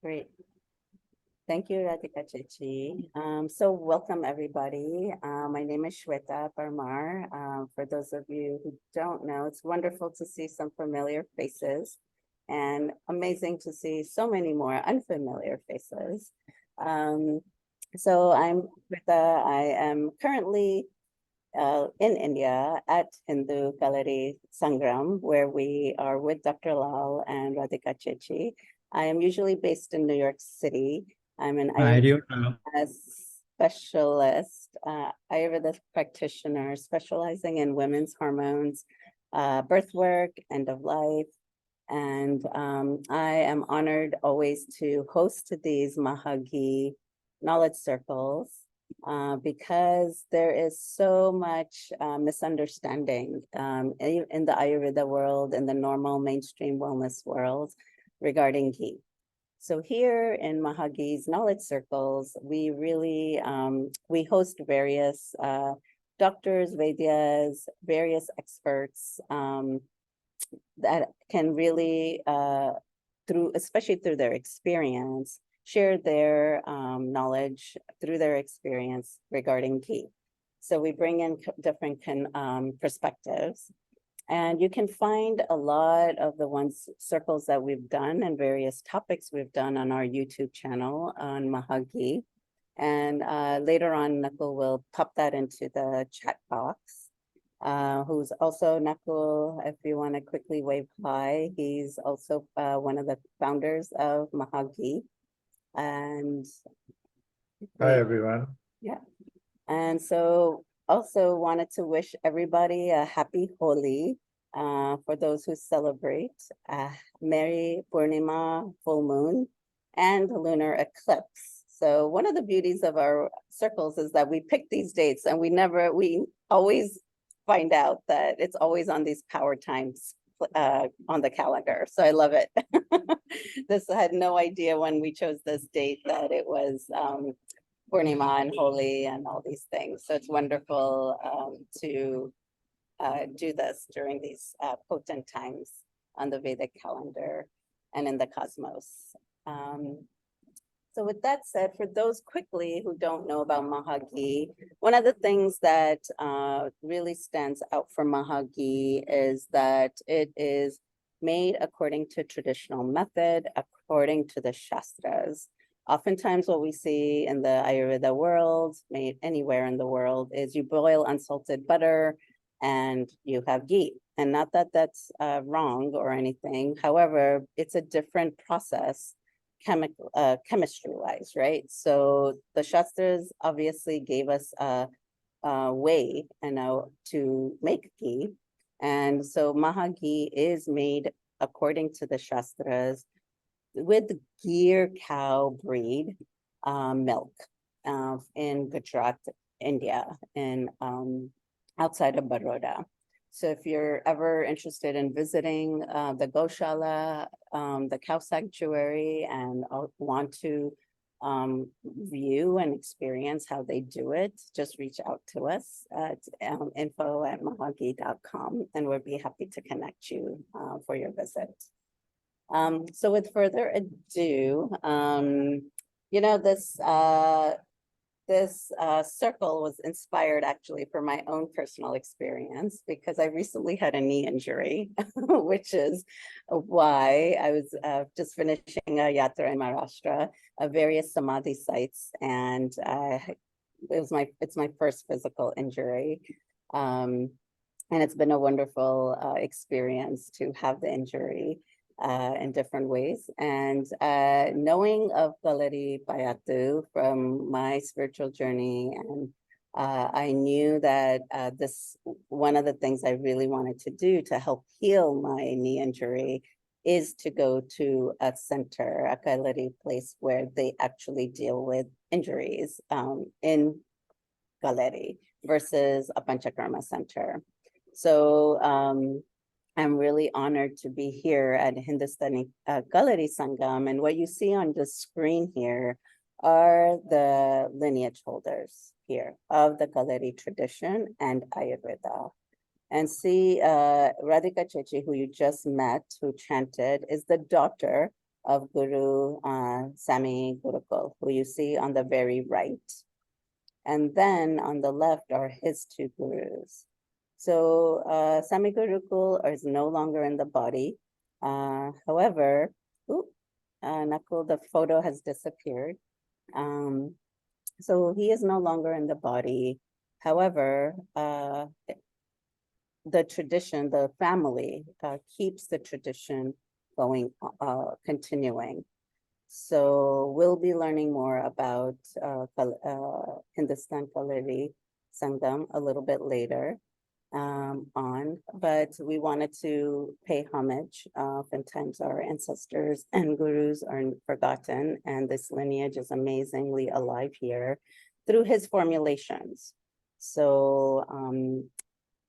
Great. Thank you, Radhika Chichi. So welcome everybody. My name is Shweta Parmar. For those of you who don't know, it's wonderful to see some familiar faces and amazing to see so many more unfamiliar faces. So I'm Ghrita. I am currently in India at Hindu Kalari Sangram, where we are with Dr. Lal and Radhika Chichi. I am usually based in New York City. I'm an Ayurveda specialist, Ayurveda practitioner specializing in women's hormones, birth work, end of life. And I am honored always to host these Ghee knowledge circles because there is so much misunderstanding in the Ayurveda world, in the normal mainstream wellness world regarding ghee. So here in Ghee's knowledge circles, we really, we host various doctors, Vaidyas, various experts that can really, especially through their experience, share their knowledge through their experience regarding ghee. So we bring in different perspectives. And you can find a lot of the circles that we've done and various topics we've done on our YouTube channel on Ghee. And later on, Nakul will pop that into the chat box. Who's also Nakul, if you want to quickly wave hi. He's also one of the founders of Ghee. And hi, everyone. Yeah. And so also wanted to wish everybody a happy Holi for those who celebrate Merry Purnima, full moon, and lunar eclipse. So one of the beauties of our circles is that we pick these dates and we always find out that it's always on these power times on the calendar. So I love it. I had no idea when we chose this date that it was Purnima and Holi and all these things. So it's wonderful to do this during these potent times on the Vedic calendar and in the cosmos. So with that said, for those quickly who don't know about Ghee, one of the things that really stands out for Ghee is that it is made according to traditional method, according to the Shastras. Oftentimes what we see in the Ayurveda world, made anywhere in the world, is you boil unsalted butter and you have ghee. And not that that's wrong or anything. However, it's a different process chemistry-wise, right? So the Shastras obviously gave us a way to make ghee. And so Ghee is made according to the Shastras with Gir cow breed milk in Gujarat, India, and outside of Baroda. So if you're ever interested in visiting the Goshala, the cow sanctuary, and want to view and experience how they do it, just reach out to us at info@mahaghee.com, and we'll be happy to connect you for your visit. So with further ado, this circle was inspired actually for my own personal experience because I recently had a knee injury, which is why I was just finishing a yatra in Maharashtra, various samadhi sites, and it's my first physical injury. And it's been a wonderful experience to have the injury in different ways. And knowing of Kalarippayat from my spiritual journey, and I knew that one of the things I really wanted to do to help heal my knee injury is to go to a center, a Kalari place where they actually deal with injuries in Kalari versus a Panchakarma center. So I'm really honored to be here at Hindustani Kalari Sangam. And what you see on the screen here are the lineage holders here of the Kalari tradition and Ayurveda. And see, Radhika Chechi, who you just met, who chanted, is the daughter of Guru Sami Gurukul, who you see on the very right. And then on the left are his two gurus. So Sami Gurukul is no longer in the body. However, Nakul, the photo has disappeared. So he is no longer in the body. However, the tradition, the family keeps the tradition going, continuing. So we'll be learning more about Hindustan Kalari Sangam a little bit later on, but we wanted to pay homage. Oftentimes our ancestors and gurus are forgotten, and this lineage is amazingly alive here through his formulations. So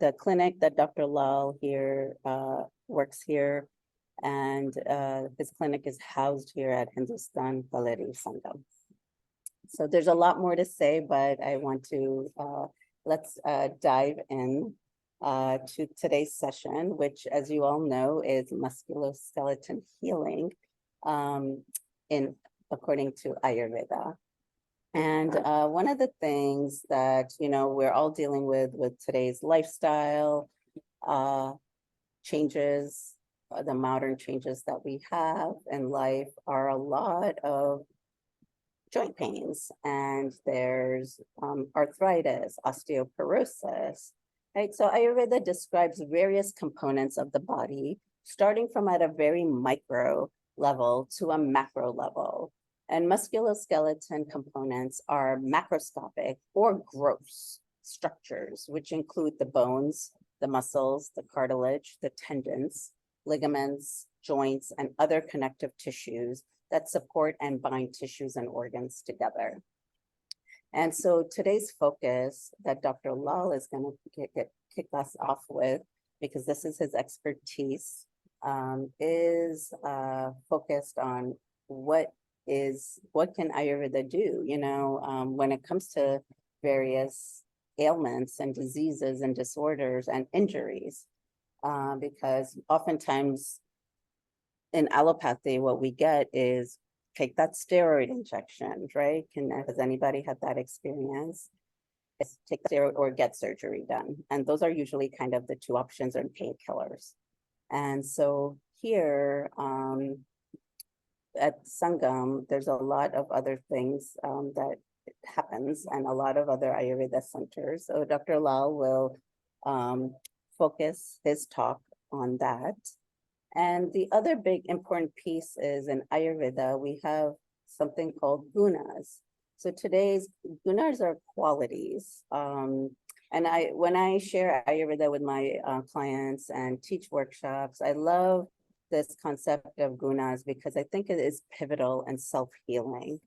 the clinic that Dr. Lal here works here, and his clinic is housed here at Hindustan Kalari Sangam. So there's a lot more to say, but I want to let's dive in to today's session, which, as you all know, is musculoskeletal healing according to Ayurveda. And one of the things that, you know, we're all dealing with today's lifestyle changes, the modern changes that we have in life are a lot of joint pains, and there's arthritis, osteoporosis, right? So Ayurveda describes various components of the body, starting from at a very micro level to a macro level. And musculoskeleton components are macroscopic or gross structures, which include the bones, the muscles, the cartilage, the tendons, ligaments, joints, and other connective tissues that support and bind tissues and organs together. And so today's focus that Dr. Lal is going to kick us off with, because this is his expertise, is focused on what can Ayurveda do, you know, when it comes to various ailments and diseases and disorders and injuries. Because oftentimes in allopathy, what we get is take that steroid injection, right? Has anybody had that experience? It's take steroid or get surgery done. And those are usually kind of the two options, or painkillers. And so here at Sangam, there's a lot of other things that happens, and a lot of other Ayurveda centers. So Dr. Lal will focus his talk on that. And the other big important piece is in Ayurveda, we have something called gunas. So today's gunas are qualities. And when I share Ayurveda with my clients and teach workshops, I love this concept of gunas because I think it is pivotal and self-healing.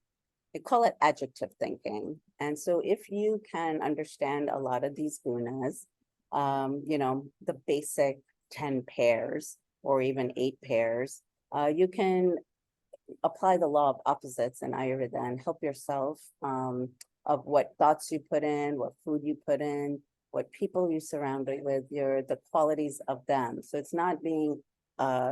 They call it adjective thinking. And so if you can understand a lot of these gunas, you know, the basic 10 pairs or even 8 pairs, you can apply the law of opposites in Ayurveda and help yourself of what thoughts you put in, what food you put in, what people you surround with, the qualities of them. So it's not being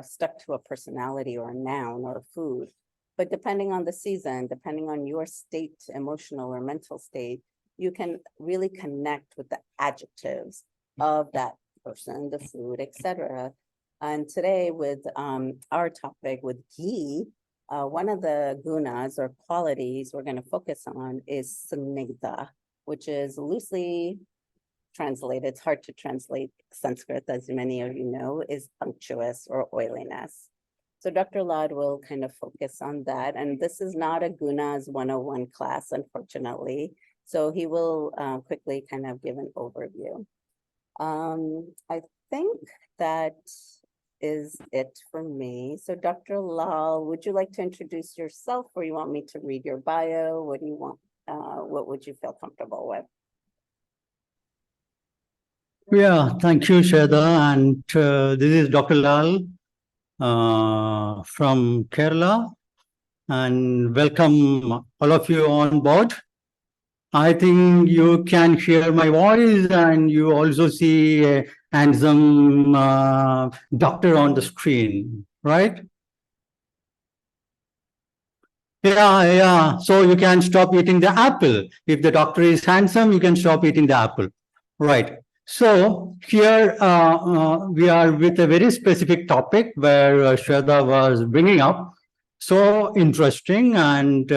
stuck to a personality or a noun or a food, but depending on the season, depending on your state, emotional or mental state, you can really connect with the adjectives of that person, the food, etc. And today with our topic with Ghee, one of the gunas or qualities we're going to focus on is Snigdha, which is loosely translated. It's hard to translate Sanskrit, as many of you know, is unctuous or oiliness. So Dr. Lad will kind of focus on that. And this is not a Gunas 101 class, unfortunately. So he will quickly kind of give an overview. I think that is it for me. So Dr. Lal, would you like to introduce yourself, or you want me to read your bio? What do you want? What would you feel comfortable with? Yeah, thank you, Shweta. And this is Dr. Lal from Kerala. And welcome all of you on board. I think you can hear my voice and you also see a and some doctor on the screen, right? Yeah. So you can stop eating the apple. If the doctor is handsome, you can stop eating the apple, right? So here we are with a very specific topic where Shweta was bringing up. So interesting, and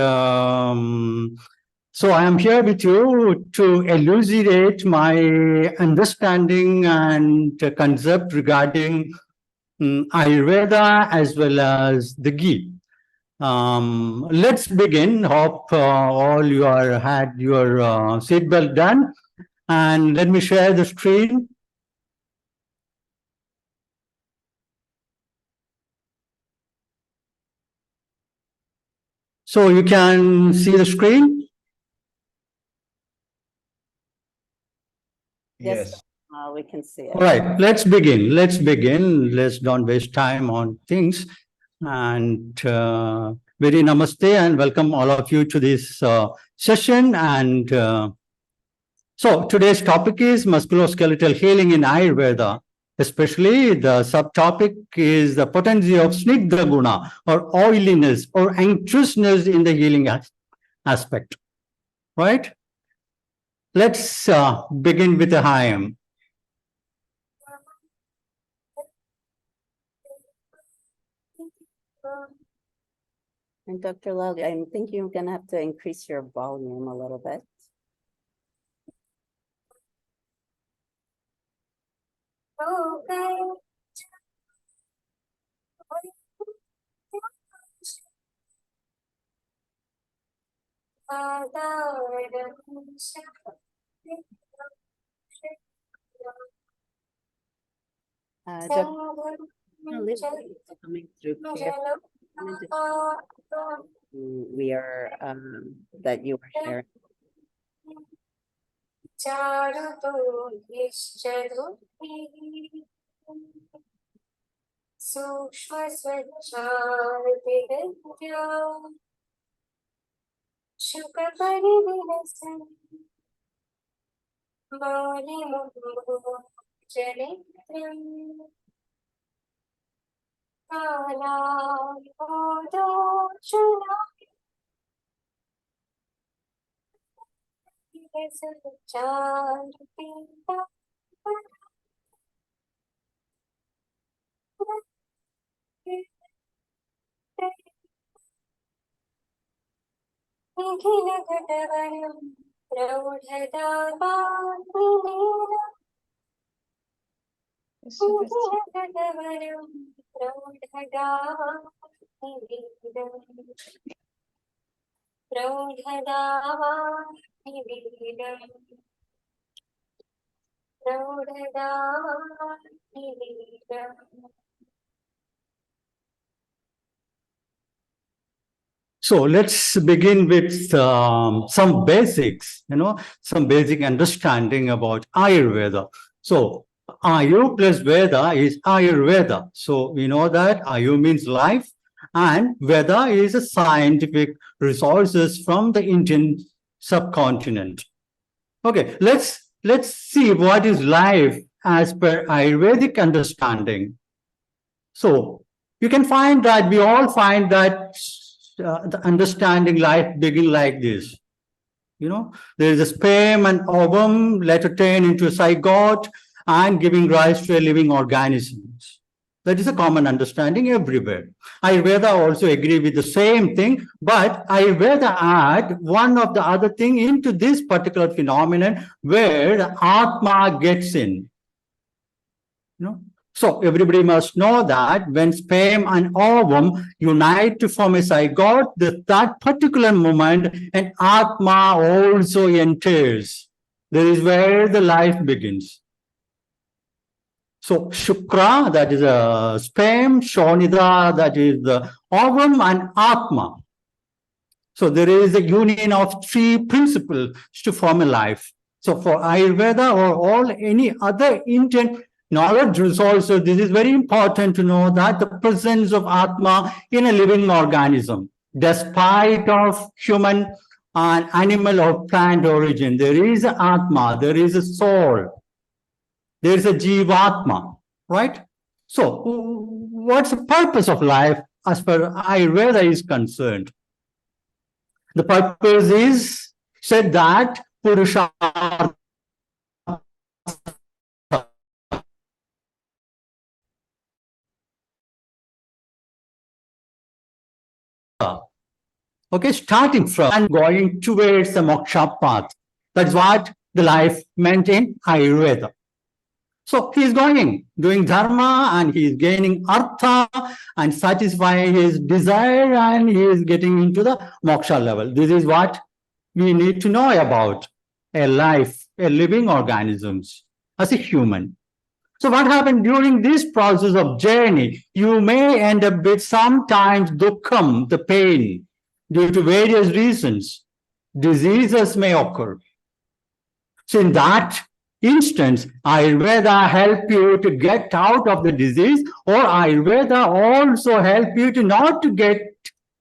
so I am here with you to elucidate my understanding and concept regarding Ayurveda as well as the Ghee. Let's begin. Hope all you are had your seatbelt done, and let me share the screen. So you can see the screen. Yes, we can see it. All right, let's begin. Let's begin. Let's don't waste time on things. And very namaste and welcome all of you to this session. And so today's topic is musculoskeletal healing in Ayurveda. Especially the subtopic is the potency of Snigdha guna or oiliness or anxiousness in the healing aspect. Right? Let's begin with the hymn. And Dr. Lal, I think you're going to have to increase your volume a little bit. Okay. Coming through clear. We are that you are sharing. So let's begin with some basics, some basic understanding about Ayurveda. So Ayu plus Veda is Ayurveda. So we know that Ayu means life and Veda is a scientific resources from the Indian subcontinent. Okay, let's see what is life as per Ayurvedic understanding. So you can find that we all find that the understanding life begin like this. There is a sperm and ovum later turn into a zygote and giving rise to a living organisms. That is a common understanding everywhere. Ayurveda also agree with the same thing, but Ayurveda add one of the other thing into this particular phenomenon where the Atma gets in. So everybody must know that when sperm and ovum unite to form a zygote, that particular moment an Atma also enters. There is where the life begins. So Shukra, that is a sperm, Shonida, that is the ovum, and Atma. So there is a union of three principles to form a life. So for Ayurveda or any other Indian knowledge resources, this is very important to know that the presence of Atma in a living organism, despite of human and animal or plant origin, there is Atma, there is a soul. There is a Jivatma, right? So, what's the purpose of life as far as Ayurveda is concerned? The purpose is said that Purushartha. Okay, starting from and going towards the moksha path. That's what the life meant in Ayurveda. So he's going, doing dharma, and he's gaining artha and satisfying his desire, and he is getting into the moksha level. This is what we need to know about a life, a living organisms as a human. So what happened during this process of journey? You may end up with sometimes dukkham, the pain, due to various reasons. Diseases may occur. So in that instance, Ayurveda help you to get out of the disease, or Ayurveda also help you to not to get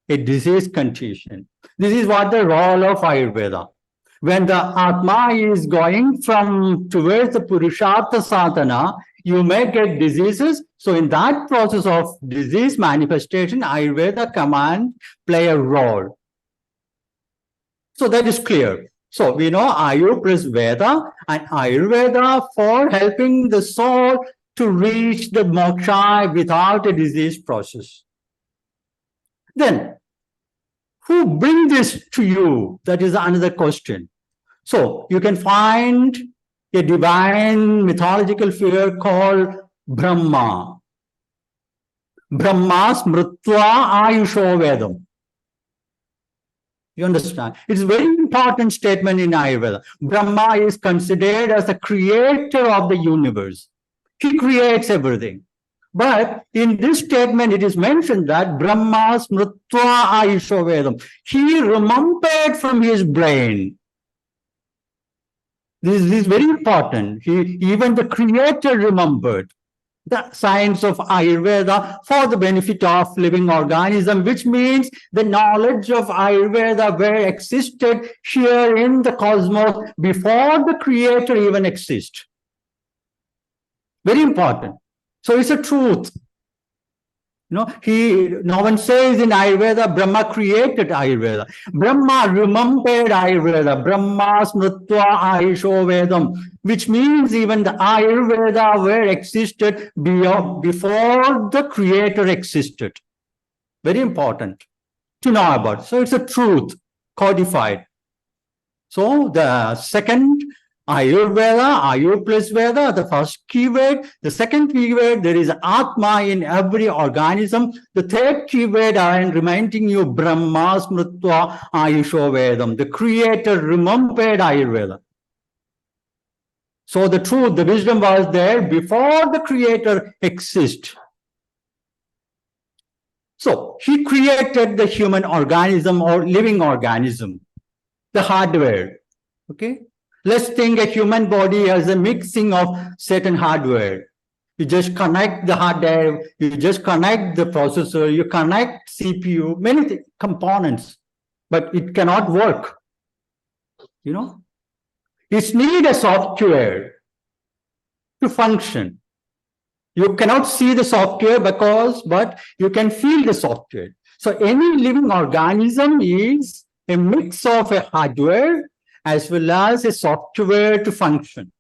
a disease condition. This is what the role of Ayurveda. When the Atma is going from towards the Purushartha sadhana, you may get diseases. So in that process of disease manifestation, Ayurveda command play a role. So that is clear. So we know Ayur plus Veda, and Ayurveda for helping the soul to reach the moksha without a disease process. Then, who bring this to you? That is another question. So you can find a divine mythological figure called Brahma. Brahma smrutva ayusho vedam. You understand? It's a very important statement in Ayurveda. Brahma is considered as the creator of the universe. He creates everything. But in this statement, it is mentioned that Brahma smrutva ayusho vedam. He remembered from his brain. This is very important. Even the creator remembered the science of Ayurveda for the benefit of living organism, which means the knowledge of Ayurveda where existed here in the cosmos before the creator even exists. Very important. So it's a truth. No one says in Ayurveda, Brahma created Ayurveda. Brahma remembered Ayurveda. Brahma smrutva ayusho vedam, which means even the Ayurveda where existed before the creator existed. Very important to know about. So it's a truth codified. So the second Ayurveda, Ayur plus Veda, the first keyword. The second keyword, there is Atma in every organism. The third keyword, I am reminding you, Brahma smrutva ayusho vedam. The creator remembered Ayurveda. So the truth, the wisdom was there before the creator exists. So he created the human organism or living organism, the hardware. Okay. Let's think a human body as a mixing of certain hardware. You just connect the hard drive, you just connect the processor, you connect CPU, many components, but it cannot work. You know, it needs a software to function. You cannot see the software but you can feel the software. So any living organism is a mix of a hardware as well as a software to function.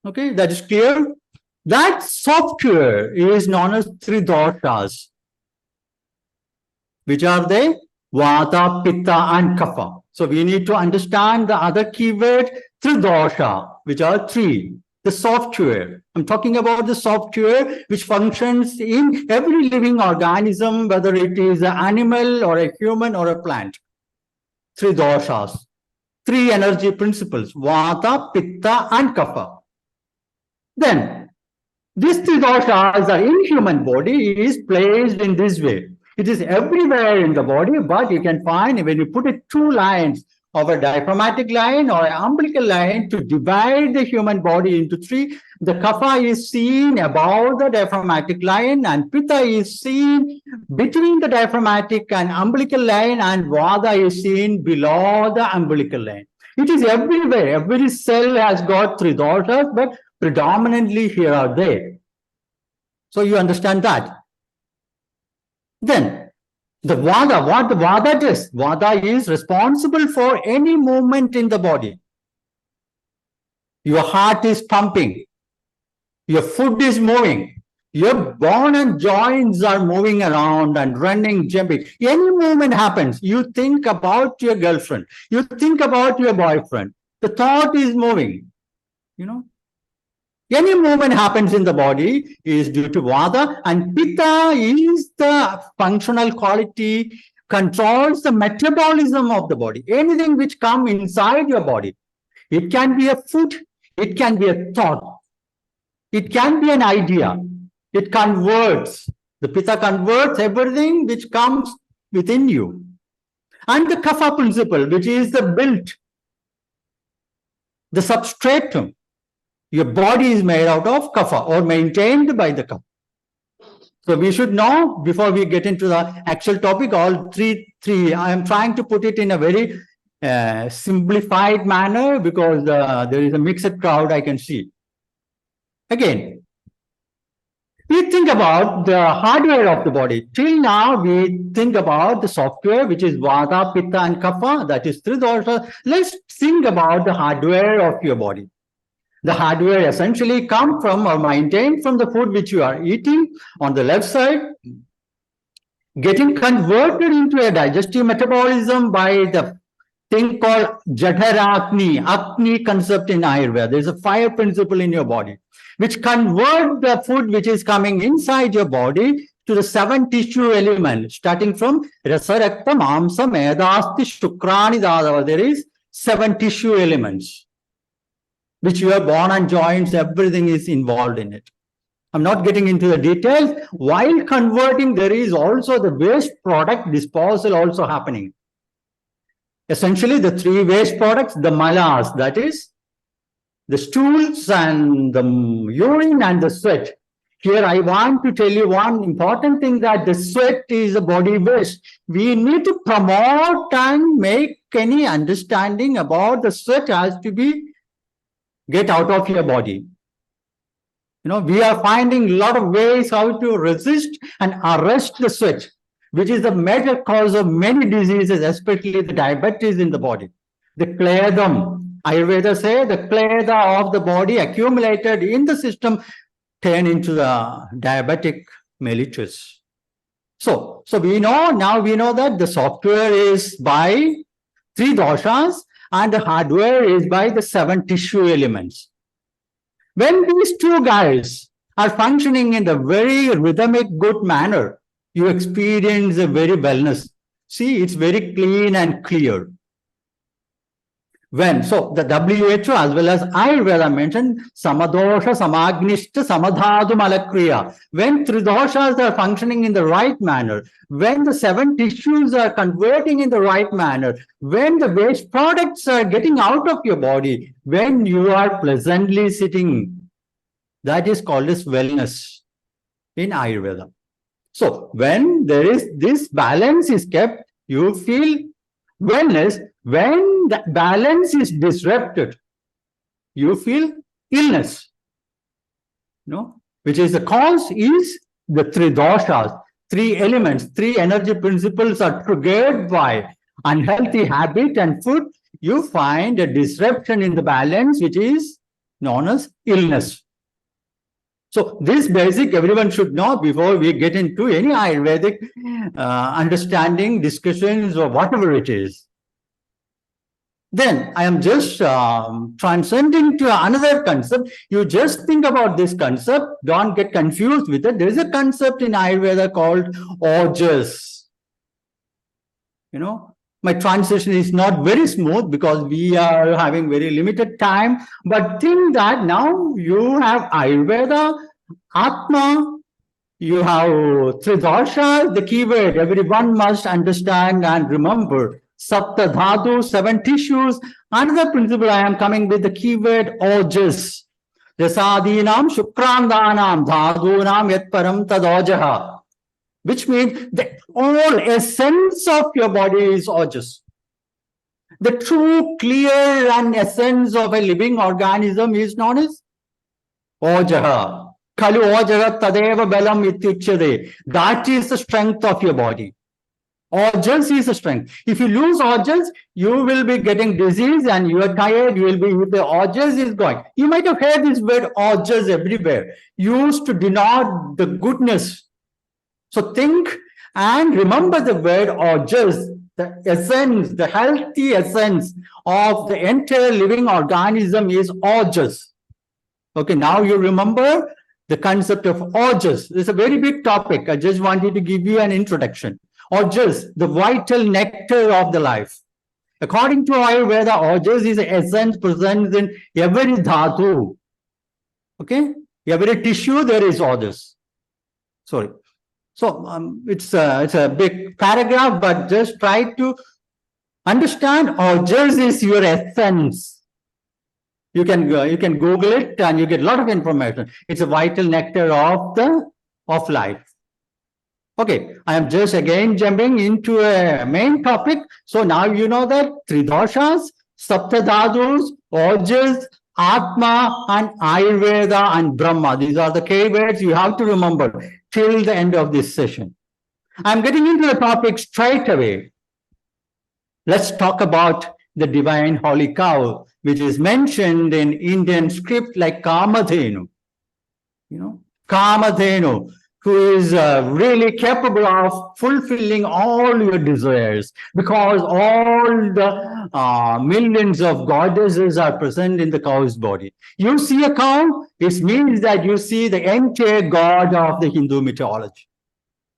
Okay, that is clear. That software is known as three doshas. Which are they? Vata, Pitta, and Kapha. So we need to understand the other keyword, three dosha, which are three. The software. I'm talking about the software which functions in every living organism, whether it is an animal or a human or a plant. Three doshas, three energy principles, Vata, Pitta, and Kapha. Then, these three doshas are in human body is placed in this way. It is everywhere in the body, but you can find when you put it two lines of a diaphragmatic line or an umbilical line to divide the human body into three, the kapha is seen above the diaphragmatic line and pitta is seen between the diaphragmatic and umbilical line and vata is seen below the umbilical line. It is everywhere. Every cell has got three doshas, but predominantly here are they. So you understand that. Then the Vada, what the Vada does, Vada is responsible for any movement in the body. Your heart is pumping, your foot is moving, your bone and joints are moving around and running, jumping. Any movement happens, you think about your girlfriend, you think about your boyfriend, the thought is moving, you know. Any movement happens in the body is due to Vada, and Pitta is the functional quality, controls the metabolism of the body. Anything which comes inside your body, it can be a food, it can be a thought, it can be an idea, it converts. The Pitta converts everything which comes within you. And the Kapha principle, which is the built, the substratum. Your body is made out of kapha or maintained by the kapha. So we should know before we get into the actual topic, all three. I am trying to put it in a very simplified manner because there is a mixed crowd I can see. Again, we think about the hardware of the body. Till now, we think about the software, which is Vata, Pitta, and Kapha, that is three doshas. Let's think about the hardware of your body. The hardware essentially come from or maintained from the food which you are eating on the left side, getting converted into a digestive metabolism by the thing called Jadharakni, Agni concept in Ayurveda. There is a fire principle in your body, which convert the food which is coming inside your body to the 7 tissue elements, starting from Rasa, Rakta, Mamsa, Medasti, Shukrani, Dadava. There is 7 tissue elements, which your bone and joints, everything is involved in it. I'm not getting into the details. While converting, there is also the waste product disposal also happening. Essentially, the 3 waste products, the malas, that is the stools and the urine and the sweat. Here, I want to tell you one important thing, that the sweat is a body waste. We need to promote and make any understanding about the sweat has to be get out of your body. You know, we are finding a lot of ways how to resist and arrest the sweat, which is the major cause of many diseases, especially the diabetes in the body. The kledam, Ayurveda say the kleda of the body accumulated in the system turn into the diabetic mellitus. So we know, now we know that the software is by 3 doshas, and the hardware is by the 7 tissue elements. When these 2 guys are functioning in a very rhythmic, good manner, you experience a very wellness. See, it's very clean and clear. So the WHO as well as Ayurveda mentioned samadosha, samagnishta, samadhatu malakriya. When 3 doshas are functioning in the right manner, when the 7 tissues are converting in the right manner, when the waste products are getting out of your body, when you are pleasantly sitting, that is called as wellness in Ayurveda. So when there is this balance is kept, you feel wellness. When the balance is disrupted, you feel illness. No, which is the cause is the 3 doshas, 3 elements, 3 energy principles are triggered by unhealthy habit and food. You find a disruption in the balance, which is known as illness. So this basic everyone should know before we get into any Ayurvedic understanding, discussions, or whatever it is. Then I am just transcending to another concept. You just think about this concept. Don't get confused with it. There is a concept in Ayurveda called ojas. You know, my translation is not very smooth because we are having very limited time. But think that now you have Ayurveda, Atma, you have 3 doshas, the keyword everyone must understand and remember. Sapta dhatu, 7 tissues. Another principle I am coming with the keyword ojas. Rasadinam shukrandanam dhadunam yat param tad ojaha. Which means the all essence of your body is ojas. The true, clear and essence of a living organism is known as Ojaha. Kalu Ojaha Tadeva Balam Ityuchade. That is the strength of your body. Ojas is the strength. If you lose ojas, you will be getting disease and you are tired. You will be, if the ojas is going. You might have heard this word ojas everywhere, used to denote the goodness. So think and remember the word ojas, the essence, the healthy essence of the entire living organism is ojas. Okay, now you remember the concept of ojas. It's a very big topic. I just wanted to give you an introduction. Ojas, the vital nectar of the life. According to Ayurveda, ojas is the essence present in every dhatu. Okay, every tissue there is ojas. Sorry. So it's a big paragraph, but just try to understand ojas is your essence. You can Google it and you get a lot of information. It's a vital nectar of life. Okay, I am just again jumping into a main topic. So now you know that three doshas, saptadhadus, ojas, atma, and Ayurveda and Brahma. These are the keywords you have to remember till the end of this session. I'm getting into the topic straight away. Let's talk about the divine holy cow, which is mentioned in Indian script like Kamadhenu. You know, Kamadhenu, who is really capable of fulfilling all your desires, because all the millions of goddesses are present in the cow's body. You see a cow, it means that you see the entire god of the Hindu mythology.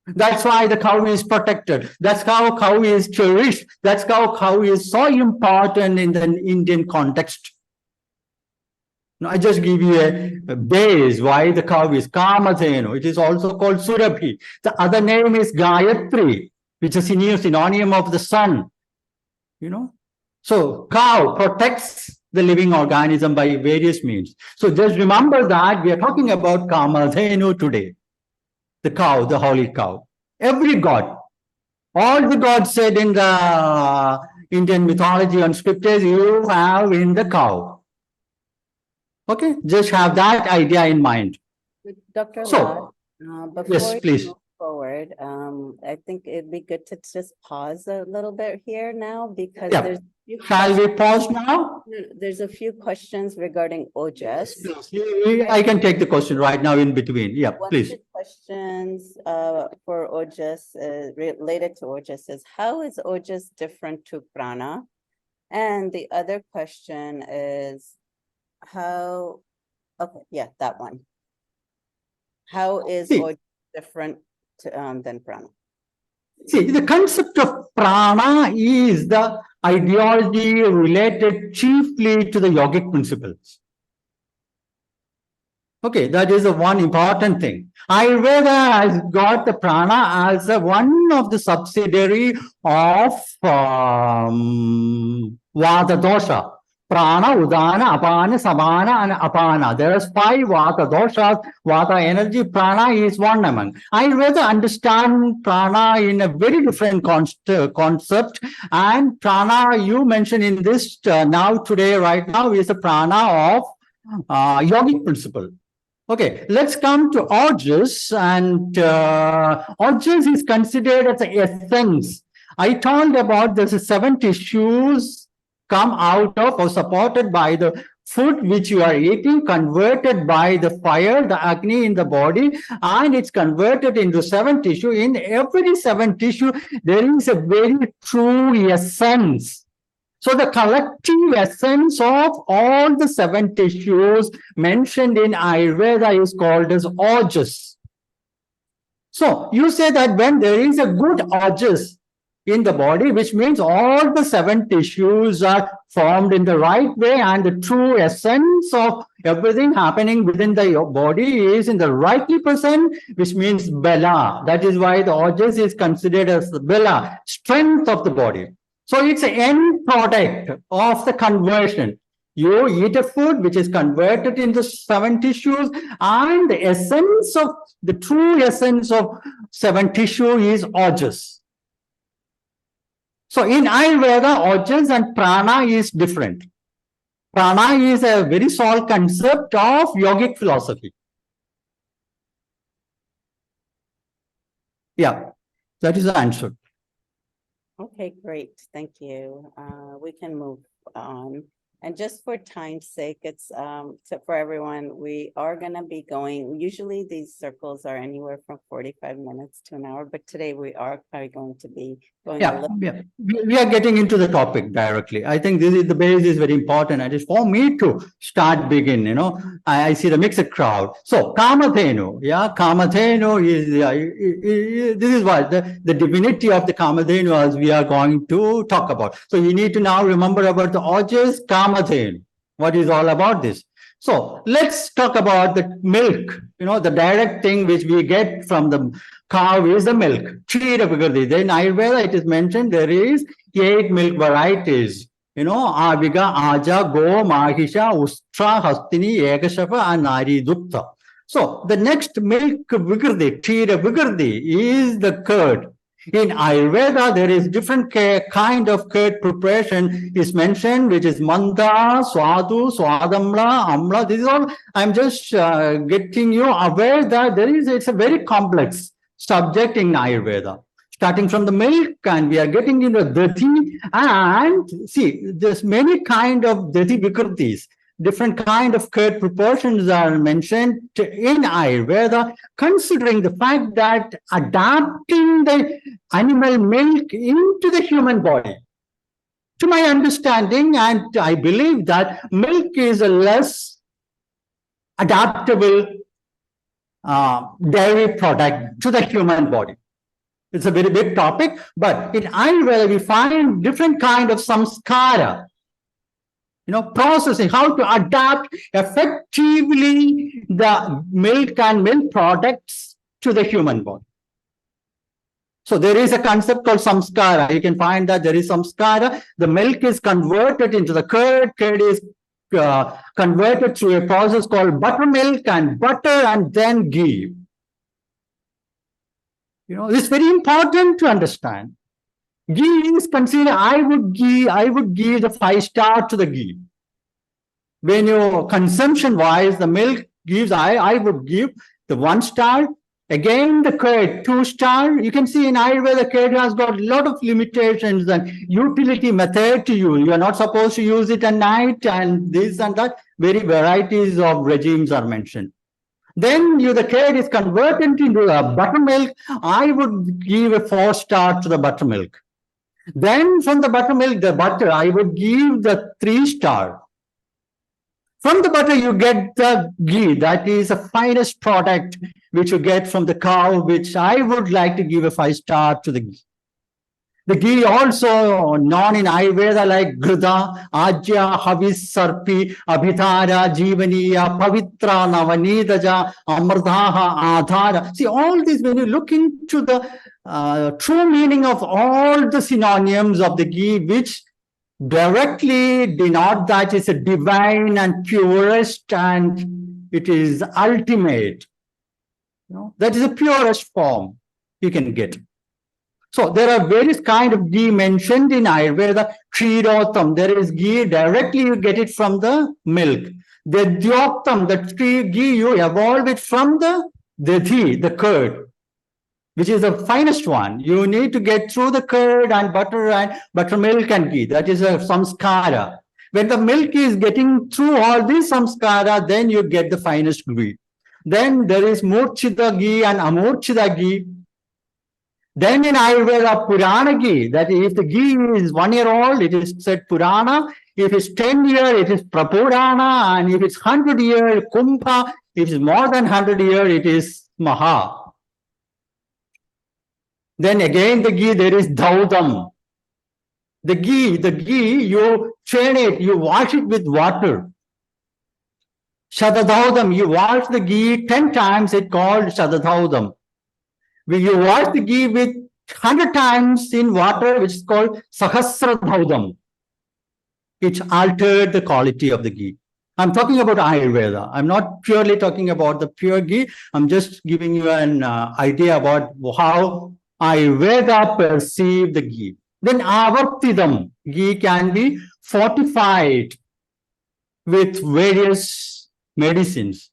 That's why the cow is protected. That's how cow is cherished. That's how cow is so important in the Indian context. Now, I just give you a base why the cow is Kamadhenu. It is also called Surabhi. The other name is Gayatri, which is a synonym of the sun. You know, so cow protects the living organism by various means. So just remember that we are talking about Kamadhenu today. The cow, the holy cow. Every god, all the gods said in the Indian mythology and scriptures, you have in the cow. Okay, just have that idea in mind. Dr. So, Lal, before yes, you please. move forward, I think it'd be good to just pause a little bit here now because Yeah. there's a few Shall we pause now? there's a few questions regarding ojas. I can take the question right now in between. Yeah, One of please. the questions for ojas related to ojas is how is ojas different to prana? And the other question is how, okay, yeah, that one. How is See. ojas different than prana? See, the concept of prana is the ideology related chiefly to the yogic principles. Okay, that is the one important thing. Ayurveda has got the prana as one of the subsidiary of Vata dosha. Prana, Udana, Apana, Samana, and Apana. There are 5 Vata doshas. Vata energy, prana is one among. Ayurveda understand prana in a very different concept. And prana you mentioned in this now today, right now, is the prana of yogic principle. Okay, let's come to ojas, and ojas is considered as the essence. I told about the 7 tissues come out of or supported by the food which you are eating, converted by the fire, the agni in the body, and it's converted into 7 tissue. In every 7 tissue, there is a very true essence. So the collective essence of all the 7 tissues mentioned in Ayurveda is called as ojas. So you say that when there is a good ojas in the body, which means all the 7 tissues are formed in the right way and the true essence of everything happening within the body is in the rightly present, which means bela. That is why the ojas is considered as the bela, strength of the body. So it's an end product of the conversion. You eat a food which is converted into 7 tissues, and the essence of the true essence of 7 tissue is ojas. So in Ayurveda, ojas and prana is different. Prana is a very small concept of yogic philosophy. Yeah, that is the answer. Okay, great. Thank you. We can move on. And just for time's sake, it's so for everyone, we are gonna be going, usually these circles are anywhere from 45 minutes to an hour, but today we are probably going to be going a Yeah, little. yeah. We are getting into the topic directly. I think this is the base is very important. And it's for me to start begin, I see the mixed crowd. So Kamadhenu, yeah, Kamadhenu is, this is what the divinity of the Kamadhenu as we are going to talk about. So you need to now remember about the Ojas Kamadhenu. What is all about this? So let's talk about the milk, the direct thing which we get from the cow is the milk. Then Ayurveda, it is mentioned there is 8 milk varieties. Aviga, Aja, Go, Mahisha, Ustra, Hastini, Ekashafa, and Nari Dukta. So the next milk Vigrdi, Kshira Vigrdi, is the curd. In Ayurveda, there is different kind of curd preparation is mentioned, which is Manda, Swadu, Swadamla, Amla. This is all, I'm just getting you aware that it's a very complex subject in Ayurveda. Starting from the milk, and we are getting into dati, and see, there's many kind of dati vikritis. Different kind of curd proportions are mentioned in Ayurveda, considering the fact that adapting the animal milk into the human body. To my understanding, and I believe that milk is a less adaptable dairy product to the human body. It's a very big topic, but in Ayurveda, we find different kind of samskara, processing, how to adapt effectively the milk and milk products to the human body. So there is a concept called samskara. You can find that there is samskara. The milk is converted into the curd. Curd is converted through a process called buttermilk and butter and then ghee. It's very important to understand. Ghee is considered, I would give the 5-star to the ghee. When you consumption wise, the milk gives, I would give the 1-star. Again, the curd, 2-star. You can see in Ayurveda, curd has got a lot of limitations and utility method to use. You are not supposed to use it at night and this and that. Very varieties of regimes are mentioned. Then the curd is converted into a buttermilk. I would give a 4-star to the buttermilk. Then from the buttermilk, the butter, I would give the 3-star. From the butter, you get the ghee. That is the finest product which you get from the cow, which I would like to give a 5-star to the ghee. The ghee also known in Ayurveda like Ghrita, Ajya, Havis, Sarpi, Abhitara, Jivaniya, Pavitra, Navanidaja, Amrdaha, Adhara. See, all these, when you look into the true meaning of all the synonyms of the ghee, which directly denote that it's a divine and purest and it is ultimate. That is the purest form you can get. So there are various kind of ghee mentioned in Ayurveda. Kshirotam, there is ghee, directly you get it from the milk. The Dyoktam, the ghee, you evolve it from the ghee, the curd, which is the finest one. You need to get through the curd and buttermilk and ghee. That is a samskara. When the milk is getting through all these samskara, then you get the finest ghee. Then there is Murchita ghee and Amurchita ghee. Then in Ayurveda, Purana ghee, that if the ghee is 1 year old, it is said Purana. If it's 10 year, it is Prapurana. And if it's 100 year, Kumbha. If it's more than 100 year, it is Maha. Then again the ghee, there is Daudam. The ghee, you train it, you wash it with water. Shadadhaudam, you wash the ghee 10 times, it's called Shadadhaudam. When you wash the ghee with 100 times in water, which is called Sahasradhaudam. It's altered the quality of the ghee. I'm talking about Ayurveda. I'm not purely talking about the pure ghee. I'm just giving you an idea about how Ayurveda perceive the ghee. Then avartidam, ghee can be fortified with various medicines.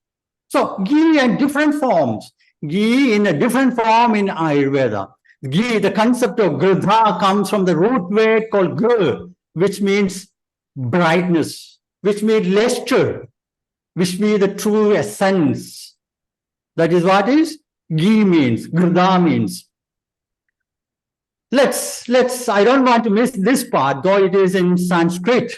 So ghee in different forms, ghee in a different form in Ayurveda. Ghee, the concept of Ghrita comes from the root word called Ghr, which means brightness, which means luster, which means the true essence. That is what is ghee means, Ghrita means. I don't want to miss this part, though it is in Sanskrit.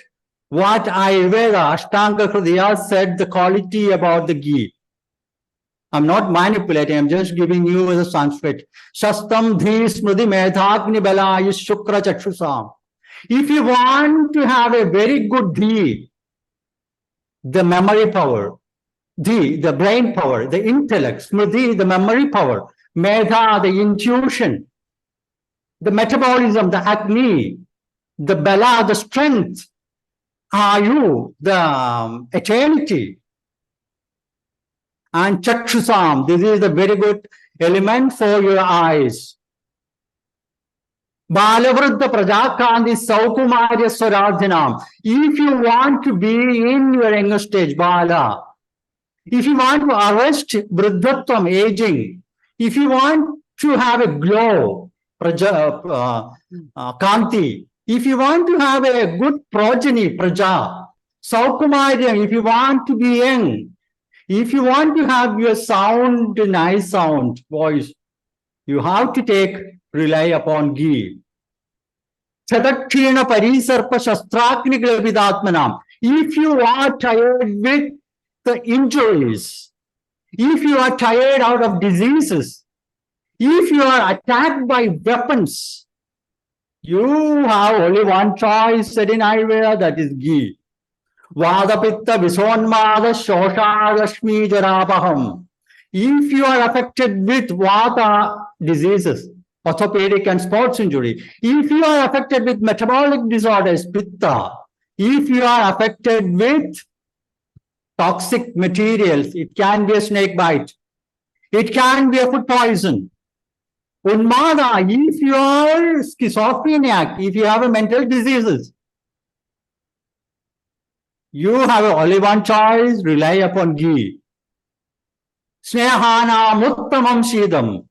What Ayurveda, Ashtanga Hridaya said, the quality about the ghee. I'm not manipulating, I'm just giving you the Sanskrit. Shastam dhi smriti medhagni balayus shukra chakshusam. If you want to have a very good dhi, the memory power, dhi, the brain power, the intellect, smriti, the memory power, medha, the intuition, the metabolism, the agni, the bala, the strength, ayu, the eternity, and chakshusam, this is a very good element for your eyes. Balavruddha prajakandi saukumarya swaradhanam. If you want to be in your younger stage, bala, if you want to arrest vruddhatvam, aging, if you want to have a glow, kanti, if you want to have a good progeny, praja, saukumarya, if you want to be young, if you want to have your sound, nice sound, voice, you have to rely upon ghee. Chadakshina parisarpa shastrakni glavidatmanam. If you are tired with the injuries, if you are tired out of diseases, if you are attacked by weapons, you have only one choice said in Ayurveda, that is ghee. Vadapitta visonmada shoshadashmi jarapaham. If you are affected with vata diseases, orthopaedic and sports injury, if you are affected with metabolic disorders, pitta, if you are affected with toxic materials, it can be a snake bite, it can be a food poison. Unmada, if you are schizophrenic, if you have a mental diseases, you have only one choice, rely upon ghee. Snehana muttamam shidam.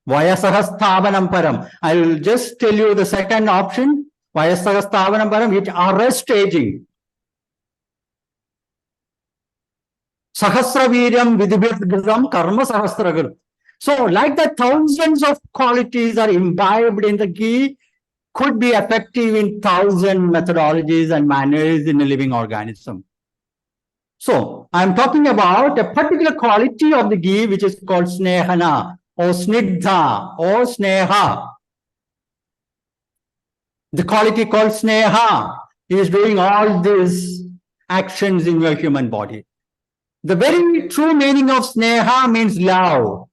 Vayasahasthavanam param. I will just tell you the second option, Vayasahasthavanam param, which arrests aging. Sahasraviryam vidibhidgam karma sahasragrit. So like that, thousands of qualities are imbibed in the ghee, could be effective in 1,000 methodologies and manners in a living organism. So I'm talking about a particular quality of the ghee, which is called snehana or snigdha or sneha. The quality called sneha is doing all these actions in your human body. The very true meaning of sneha means love.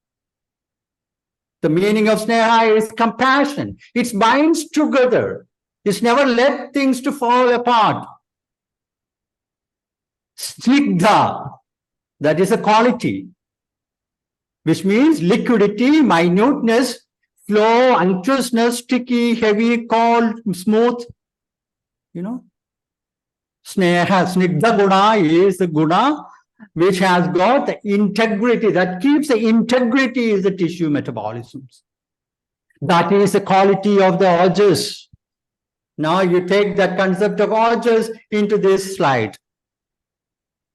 The meaning of sneha is compassion. It binds together. It's never let things to fall apart. Snigdha, that is a quality, which means liquidity, minuteness, flow, unctuousness, sticky, heavy, cold, smooth. You know, sneha, snigdha guna is the guna which has got the integrity, that keeps the integrity is the tissue metabolisms. That is the quality of the ojas. Now you take that concept of ojas into this slide.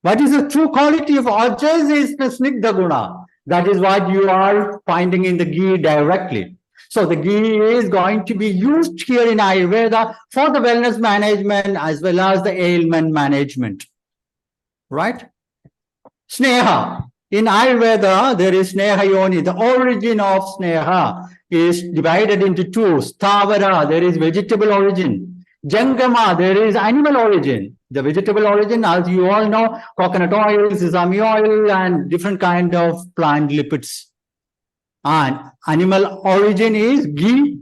What is the true quality of ojas is the snigdha guna. That is what you are finding in the ghee directly. So the ghee is going to be used here in Ayurveda for the wellness management as well as the ailment management. Right? Sneha. In Ayurveda, there is sneha yoni. The origin of sneha is divided into two. Stavara, there is vegetable origin. Jangama, there is animal origin. The vegetable origin, as you all know, coconut oil, sesame oil, and different kind of plant lipids. And animal origin is ghee.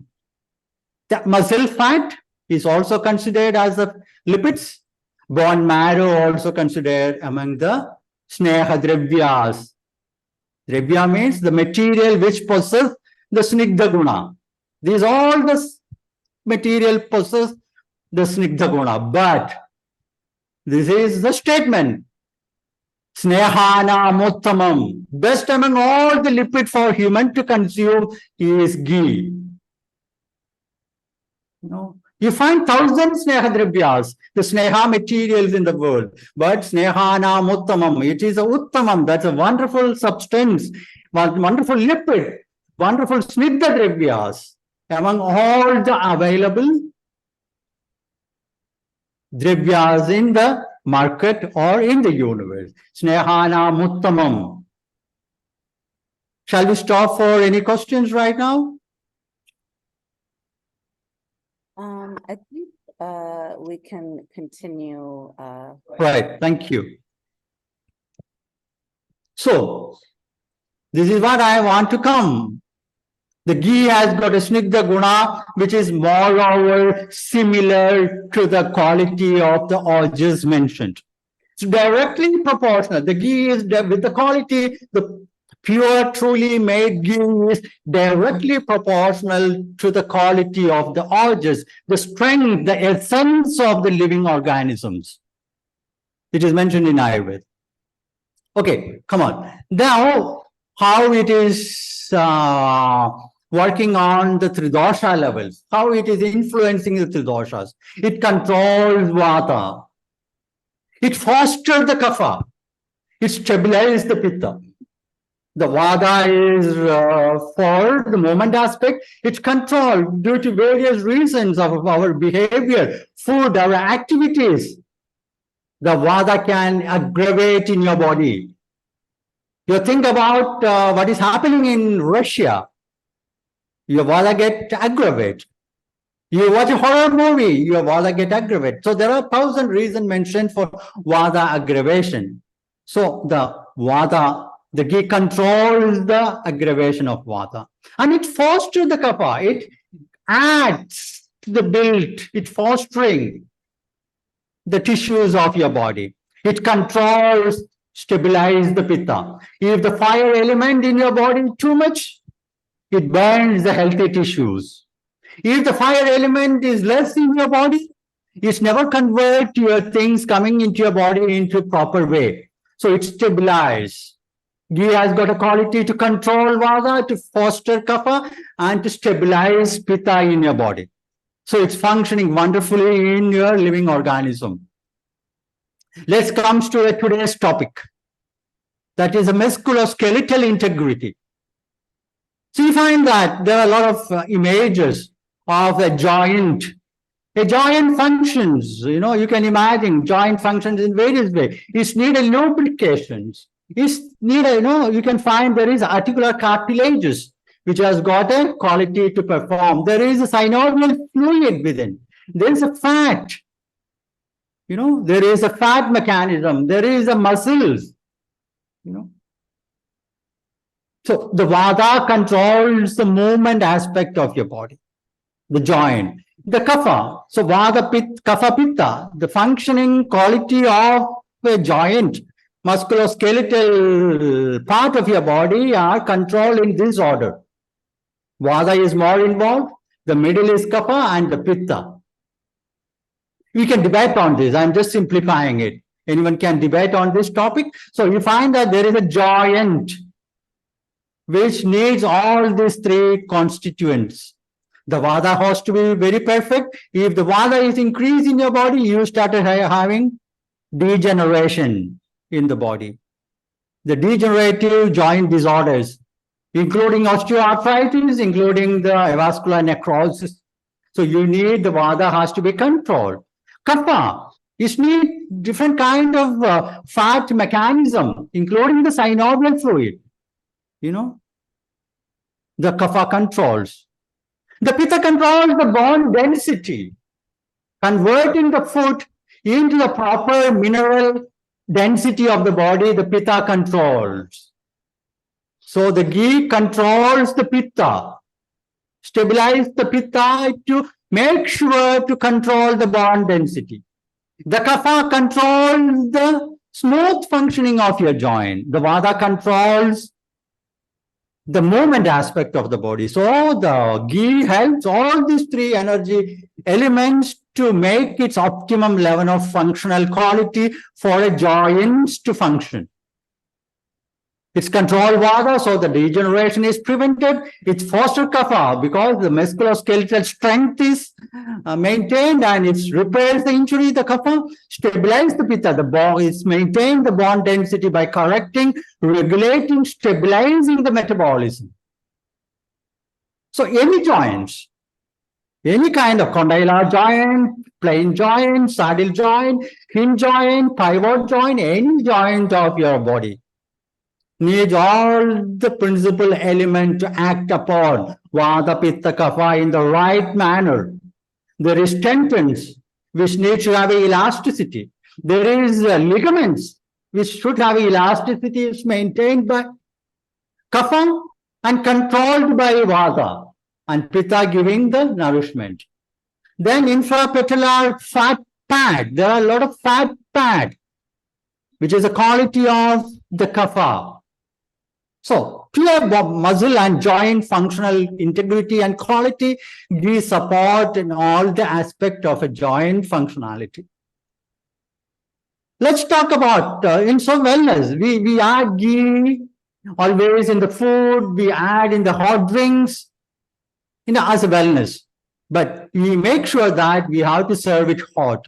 The muscle fat is also considered as the lipids. Bone marrow also considered among the sneha dravyas. Dravya means the material which possesses the snigdha guna. These all the material possess the Snigdha guna. But this is the statement. Snehana muttamam. Best among all the lipid for human to consume is ghee. You find thousands snehadravyas, the sneha materials in the world, but snehana muttamam, it is a uttamam, that's a wonderful substance, wonderful lipid, wonderful snigdha among all the available dravyas in the market or in the universe. Snehana muttamam. Shall we stop for any questions right now? I think we can continue. Right, thank you. So, this is what I want to come. The ghee has got a snigdha guna, which is moreover similar to the quality of the orges mentioned. It's directly proportional. The ghee is with the quality, the pure, truly made ghee is directly proportional to the quality of the orges, the strength, the essence of the living organisms. It is mentioned in Ayurveda. Okay, come on. Now, how it is working on the tridosha levels, how it is influencing the tridoshas. It controls vata. It fosters the kapha. It stabilizes the pitta. The vada is for the movement aspect. It's controlled due to various reasons of our behavior, food, our activities. The vada can aggravate in your body. You think about what is happening in Russia. Your vada get aggravated. You watch a horror movie, your vada get aggravated. So there are 1,000 reasons mentioned for vada aggravation. So the vada, the ghee controls the aggravation of vata. And it fosters the kapha. It adds to the build. It fostering the tissues of your body. It controls, stabilize the pitta. If the fire element in your body too much, it burns the healthy tissues. If the fire element is less in your body, it's never convert your things coming into your body into proper way. So it stabilizes. Ghee has got a quality to control vata, to foster kapha, and to stabilize pitta in your body. So it's functioning wonderfully in your living organism. Let's come to today's topic. That is a musculoskeletal integrity. So you find that there are a lot of images of a joint. A joint functions, you can imagine joint functions in various ways. It's needed lubrications. It's needed, you can find there is articular cartilages, which has got a quality to perform. There is a synovial fluid within. There is a fat. There is a fat mechanism. There is a muscles. So the vata controls the movement aspect of your body, the joint. The kapha, so vata, kapha, pitta, the functioning quality of a joint, musculoskeletal part of your body are controlled in this order. Vata is more involved, the middle is kapha and the pitta. We can debate on this, I'm just simplifying it. Anyone can debate on this topic. So you find that there is a joint which needs all these three constituents. The vata has to be very perfect. If the vata is increased in your body, you started having degeneration in the body. The degenerative joint disorders, including osteoarthritis, including the avascular necrosis. So you need the vata has to be controlled. Kapha, it needs different kind of fat mechanism, including the synovial fluid. The kapha controls. The pitta controls the bone density, converting the food into the proper mineral density of the body, the pitta controls. So the ghee controls the pitta, stabilize the pitta to make sure to control the bone density. The kapha controls the smooth functioning of your joint. The vata controls the movement aspect of the body. So the ghee helps all these three energy elements to make its optimum level of functional quality for a joints to function. It's controlled vata, so the degeneration is prevented. It's foster kapha because the musculoskeletal strength is maintained, and it repairs the injury, the kapha, stabilize the pitta. The bone is maintained the bone density by correcting, regulating, stabilizing the metabolism. So any joints, any kind of condylar joint, plain joint, saddle joint, hinge joint, pivot joint, any joint of your body needs all the principal element to act upon vata, pitta, kapha in the right manner. There is tendons which need to have elasticity. There is ligaments which should have elasticity, is maintained by kapha and controlled by vata, and pitta giving the nourishment. Then infrapatellar fat pad. There are a lot of fat pad, which is a quality of the kapha. So pure muscle and joint functional integrity and quality give support in all the aspect of a joint functionality. Let's talk about in some wellness. We add ghee always in the food. We add in the hot drinks, as a wellness. But we make sure that we have to serve it hot.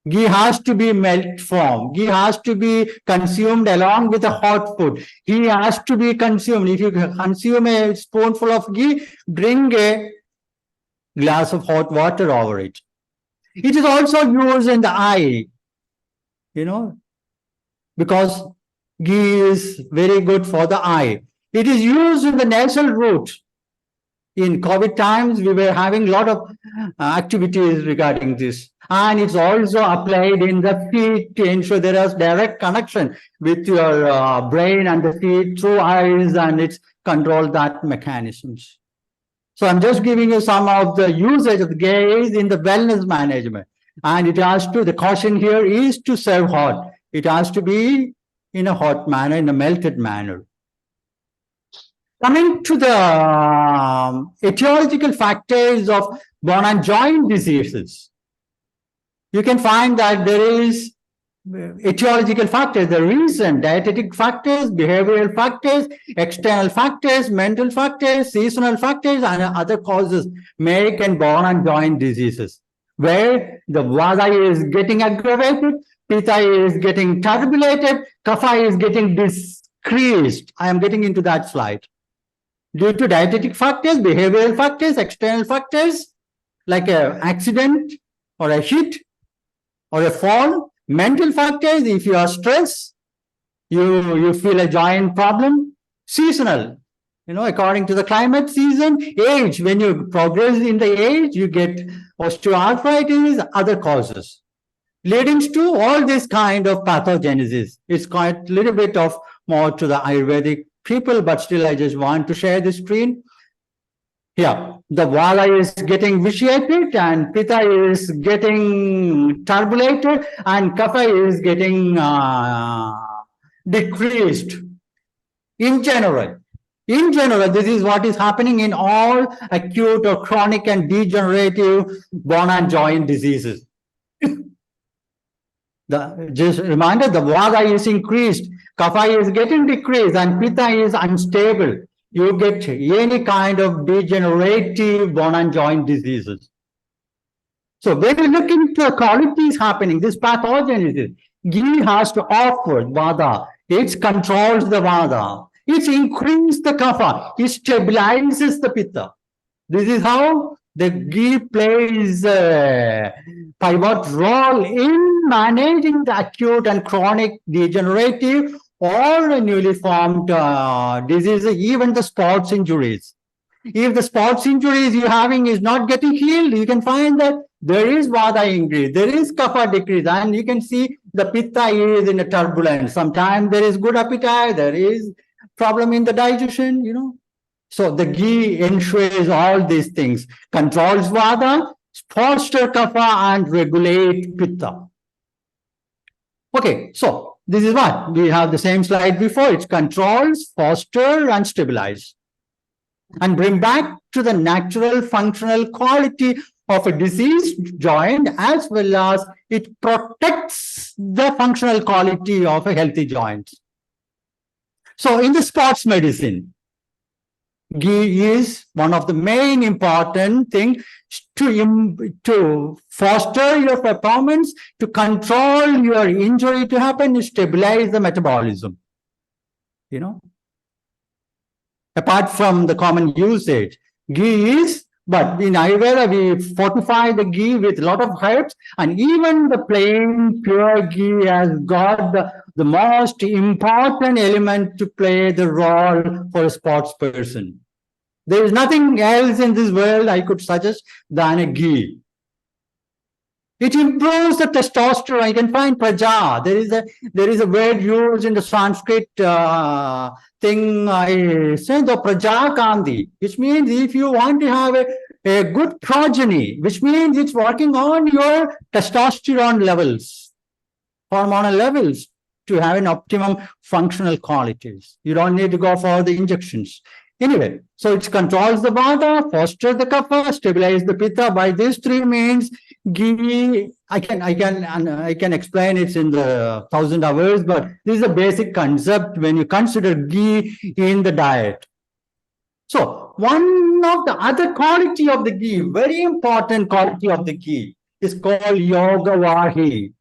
Ghee has to be melt form. Ghee has to be consumed along with the hot food. Ghee has to be consumed. If you consume a spoonful of ghee, bring a glass of hot water over it. It is also used in the eye, because ghee is very good for the eye. It is used in the nasal root. In COVID times, we were having a lot of activities regarding this. And it's also applied in the feet to ensure there is direct connection with your brain and the feet through eyes, and it's control that mechanisms. So I'm just giving you some of the usage of the ghee in the wellness management. And it has to, the caution here is to serve hot. It has to be in a hot manner, in a melted manner. Coming to the etiological factors of bone and joint diseases, you can find that there is etiological factors, the reason, dietetic factors, behavioral factors, external factors, mental factors, seasonal factors, and other causes make and bone and joint diseases, where the vata is getting aggravated, pitta is getting turbulated, kapha is getting decreased. I am getting into that slide. Due to dietetic factors, behavioral factors, external factors, like an accident or a hit or a fall, mental factors, if you are stressed, you feel a joint problem, seasonal, according to the climate, season, age, when you progress in the age, you get osteoarthritis, other causes, leading to all this kind of pathogenesis. It's quite a little bit of more to the Ayurvedic people, but still I just want to share the screen. Yeah, the vata is getting vitiated and pitta is getting turbulated and kapha is getting decreased. In general, this is what is happening in all acute or chronic and degenerative bone and joint diseases. Just reminder, the vata is increased, kapha is getting decreased, and pitta is unstable. You get any kind of degenerative bone and joint diseases. So when you look into the qualities happening, this pathogenesis, ghee has to offer vata. It controls the vata. It increases the kapha. It stabilizes the pitta. This is how the ghee plays a pivot role in managing the acute and chronic degenerative or newly formed diseases, even the sports injuries. If the sports injuries you're having is not getting healed, you can find that there is vata increase, there is kapha decrease, and you can see the pitta is in a turbulence. Sometimes there is good appetite, there is problem in the digestion, So the ghee ensures all these things, controls vata, fosters kapha, and regulate pitta. Okay, so this is what we have the same slide before. It controls, foster, and stabilize, and bring back to the natural functional quality of a diseased joint, as well as it protects the functional quality of a healthy joint. So in the sports medicine, ghee is one of the main important things to foster your performance, to control your injury to happen, to stabilize the metabolism. You know, apart from the common usage, ghee is, but in Ayurveda, we fortify the ghee with a lot of herbs, and even the plain pure ghee has got the most important element to play the role for a sports person. There is nothing else in this world I could suggest than a ghee. It improves the testosterone. You can find praja. There is a word used in the Sanskrit thing. I say the praja kandi, which means if you want to have a good progeny, which means it's working on your testosterone levels, hormonal levels, to have an optimum functional qualities. You don't need to go for the injections. Anyway, so it controls the vata, fosters the kapha, stabilize the pitta. By these three means, ghee, I can explain it in the 1,000 hours, but this is a basic concept when you consider ghee in the diet. So one of the other quality of the ghee, very important quality of the ghee, is called yoga vahi.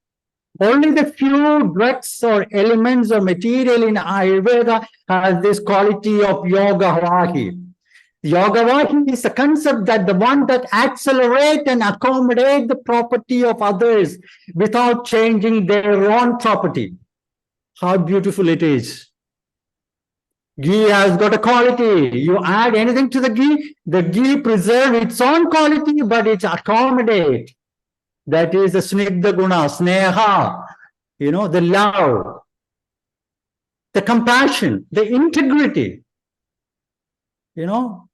Only the few drugs or elements or material in Ayurveda has this quality of yoga vahi. Yoga vahi is a concept that the one that accelerate and accommodate the property of others without changing their own property. How beautiful it is. Ghee has got a quality. You add anything to the ghee preserves its own quality, but it accommodates. That is the Snigdha guna, sneha, you know, the love, the compassion, the integrity. You know,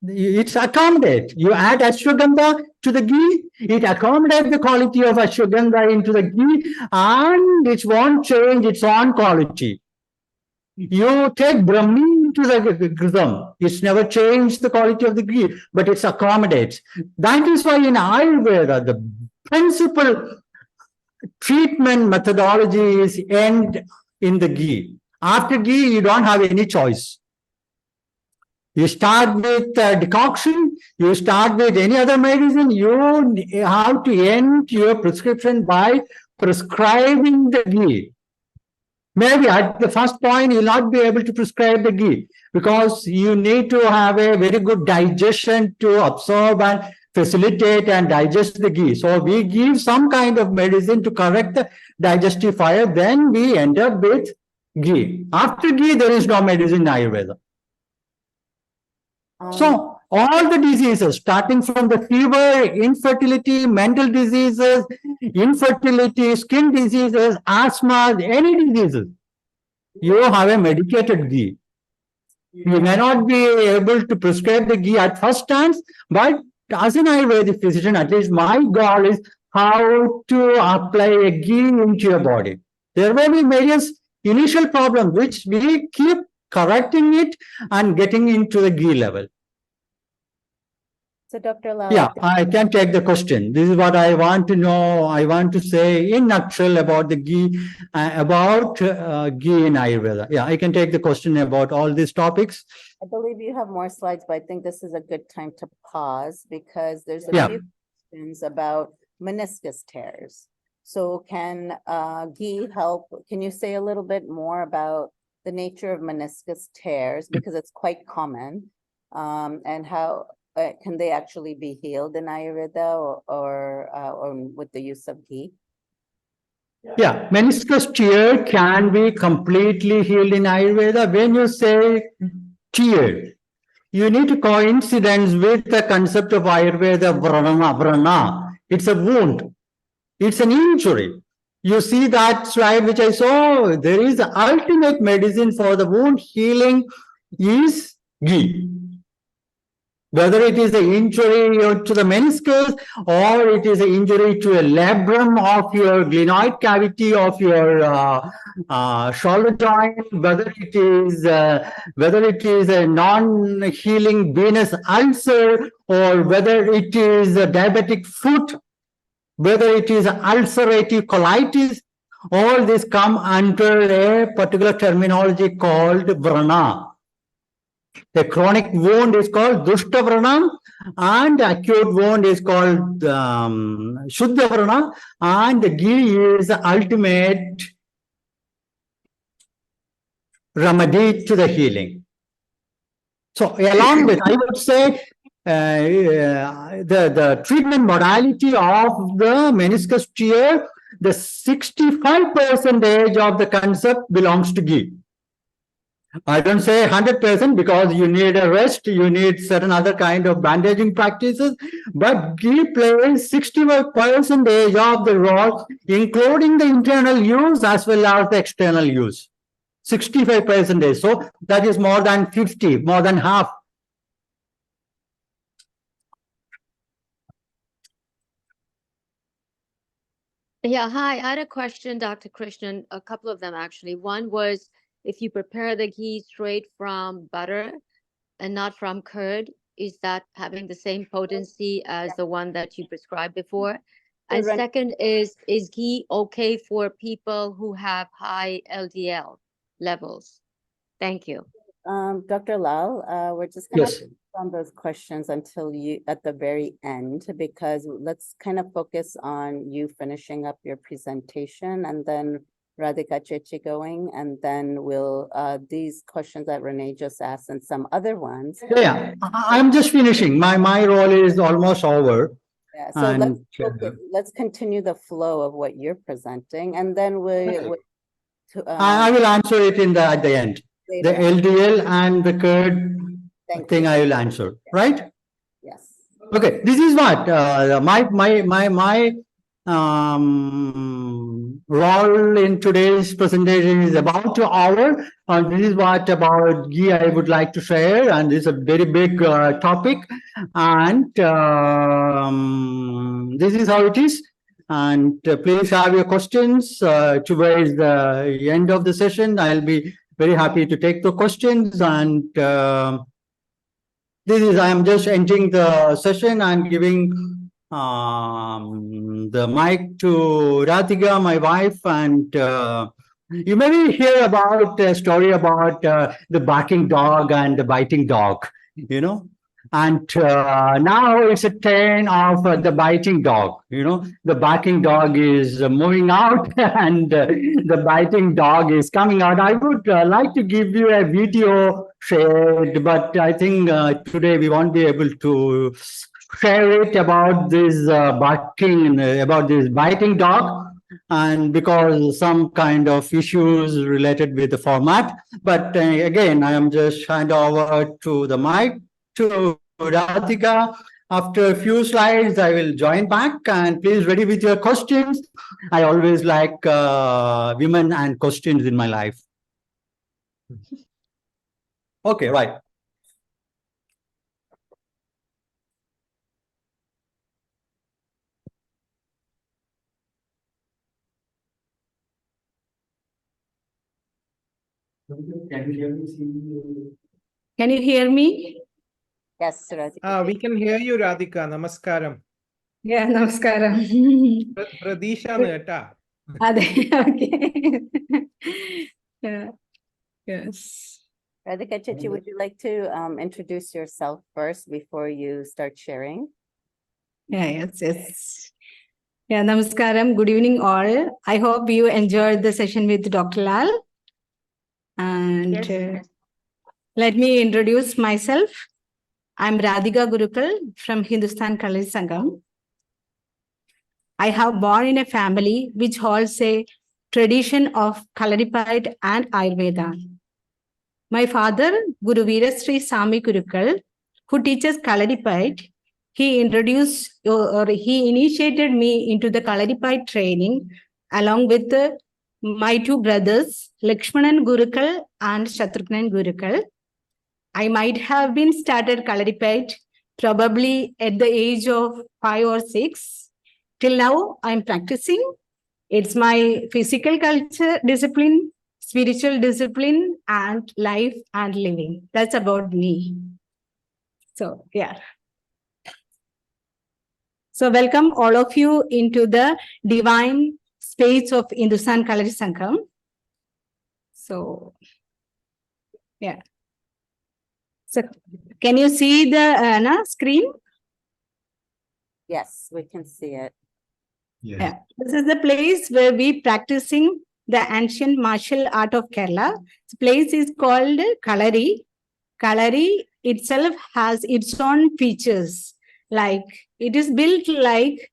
it's accommodate. You add ashwagandha to the ghee, it accommodates the quality of ashwagandha into the ghee, and it won't change its own quality. You take brahmi into the ghee, it's never changed the quality of the ghee, but it accommodates. That is why in Ayurveda, the principal treatment methodology is end in the ghee. After ghee, you don't have any choice. You start with decoction, you start with any other medicine, you have to end your prescription by prescribing the ghee. Maybe at the first point, you'll not be able to prescribe the ghee because you need to have a very good digestion to absorb and facilitate and digest the ghee. So we give some kind of medicine to correct the digestive fire, then we end up with ghee. After ghee, there is no medicine in Ayurveda. So all the diseases, starting from the fever, infertility, mental diseases, infertility, skin diseases, asthma, any diseases, you have a medicated ghee. You may not be able to prescribe the ghee at first glance, but as an Ayurvedic physician, at least my goal is how to apply a ghee into your body. There may be various initial problems which we keep correcting it and getting into the ghee level. So Dr. Lal, Yeah, I can take the question. This is what I want to know. I want to say in nutshell about the ghee, ghee in Ayurveda. Yeah, I can take the question about all these topics. I believe you have more slides, but I think this is a good time to pause because there's a Yeah. few questions about meniscus tears. So can ghee help? Can you say a little bit more about the nature of meniscus tears because it's quite common, and how can they actually be healed in Ayurveda or with the use of ghee? Yeah, meniscus tear can be completely healed in Ayurveda. When you say tear, you need to coincidence with the concept of Ayurveda vrana. It's a wound. It's an injury. You see that slide which I saw, there is the ultimate medicine for the wound healing is ghee. whether it is an injury to the meniscus or it is an injury to a labrum of your glenoid cavity of your shoulder joint, whether it is a non-healing venous ulcer, or whether it is a diabetic foot, whether it is ulcerative colitis, all this come under a particular terminology called vrana. A chronic wound is called dushta vrana, and acute wound is called shuddha vrana, and the ghee is the ultimate remedy to the healing. So along with, I would say, the treatment modality of the meniscus tear, the 65% of the concept belongs to ghee. I don't say 100% because you need a rest, you need certain other kind of bandaging practices, but ghee plays 65% of the role, including the internal use as well as the external use. 65%. So that is more than 50, more than half. Yeah, hi. I had a question, Dr. Krishnan, a couple of them actually. One was if you prepare the ghee straight from butter and not from curd, is that having the same potency as the one that you prescribed before? And Correct. second is ghee okay for people who have high LDL levels? Thank you. Dr. Lal, we're just gonna Yes. on those questions until you at the very end, because let's kind of focus on you finishing up your presentation and then Radhika Chechi going, and then we'll these questions that Renee just asked and some other ones. Yeah, I'm just finishing. My role is almost over. Yeah, so And let's continue the flow of what you're presenting, and then I will answer it at the end. The later on. LDL and the curd Thank thing you. I will answer, right? Yes. Okay, this is what my role in today's presentation is about 2 hours, and this is what about ghee I would like to share, and this is a very big topic, and this is how it is. And please have your questions towards the end of the session. I'll be very happy to take the questions, and this is, I am just ending the session. I'm giving the mic to Radhika, my wife, and you maybe hear about a story about the barking dog and the biting dog, you know. And now it's a turn of the biting dog, you know. The barking dog is moving out and the biting dog is coming out. I would like to give you a video shared, but I think today we won't be able to share it about this barking, about this biting dog, and because some kind of issues related with the format. But again, I am just hand over to the mic to Radhika. After a few slides, I will join back, and please ready with your questions. I always like women and questions in my life. Okay, right. Can you hear me? Yes, Radhika. We can hear you, Radhika. Namaskaram. Yeah, namaskaram. Pradisha Neta. Okay. Yeah. Yes. Radhika Chechi, would you like to introduce yourself first before you start sharing? Yes. Yeah, namaskaram. Good evening, all. I hope you enjoyed the session with Dr. Lal. And let me introduce myself. I'm Radhika Gurukal from Hindustan Kalari Sangam. I have born in a family which holds a tradition of Kalarippayat and Ayurveda. My father, Guru Veerasri Sami Gurukal, who teaches Kalarippayat, he initiated me into the Kalarippayat training along with my two brothers, Lakshmanan Gurukal and Shatrugnan Gurukal. I might have been started Kalarippayat probably at the age of 5 or 6. Till now, I'm practicing. It's my physical culture discipline, spiritual discipline, and life and living. That's about me. So, yeah. So, welcome all of you into the divine space of Hindustan Kalari Sangham. So, yeah. So, can you see the screen? Yes, we can see it. Yeah. This is the place where we practicing the ancient martial art of Kerala. This place is called Kalari. Kalari itself has its own features. Like it is built like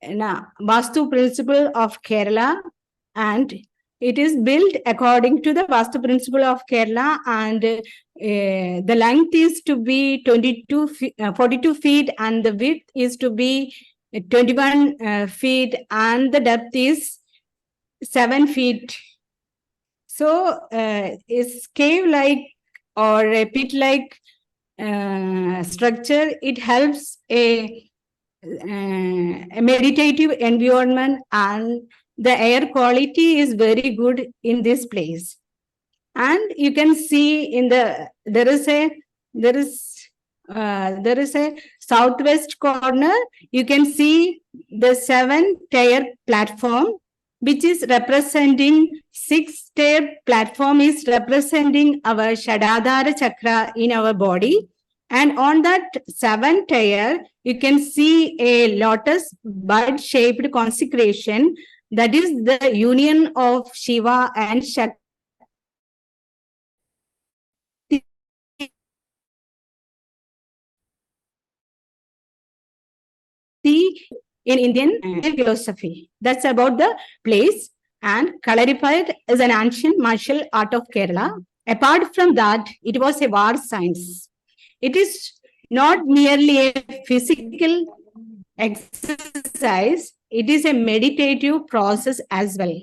Vastu principle of Kerala, and it is built according to the Vastu principle of Kerala, and the length is to be 42 feet, and the width is to be 21 feet, and the depth is 7 feet. So it's cave-like or a pit-like structure. It helps a meditative environment, and the air quality is very good in this place. And you can see in there is a southwest corner. You can see the 7-tier platform, which is representing 6-tier platform is representing our Shadadhara chakra in our body. And on that 7-tier, you can see a lotus bud shaped consecration, that is the union of Shiva and Shakti in Indian philosophy. That's about the place. And Kalarippayat is an ancient martial art of Kerala. Apart from that, it was a war science. It is not merely a physical exercise, it is a meditative process as well.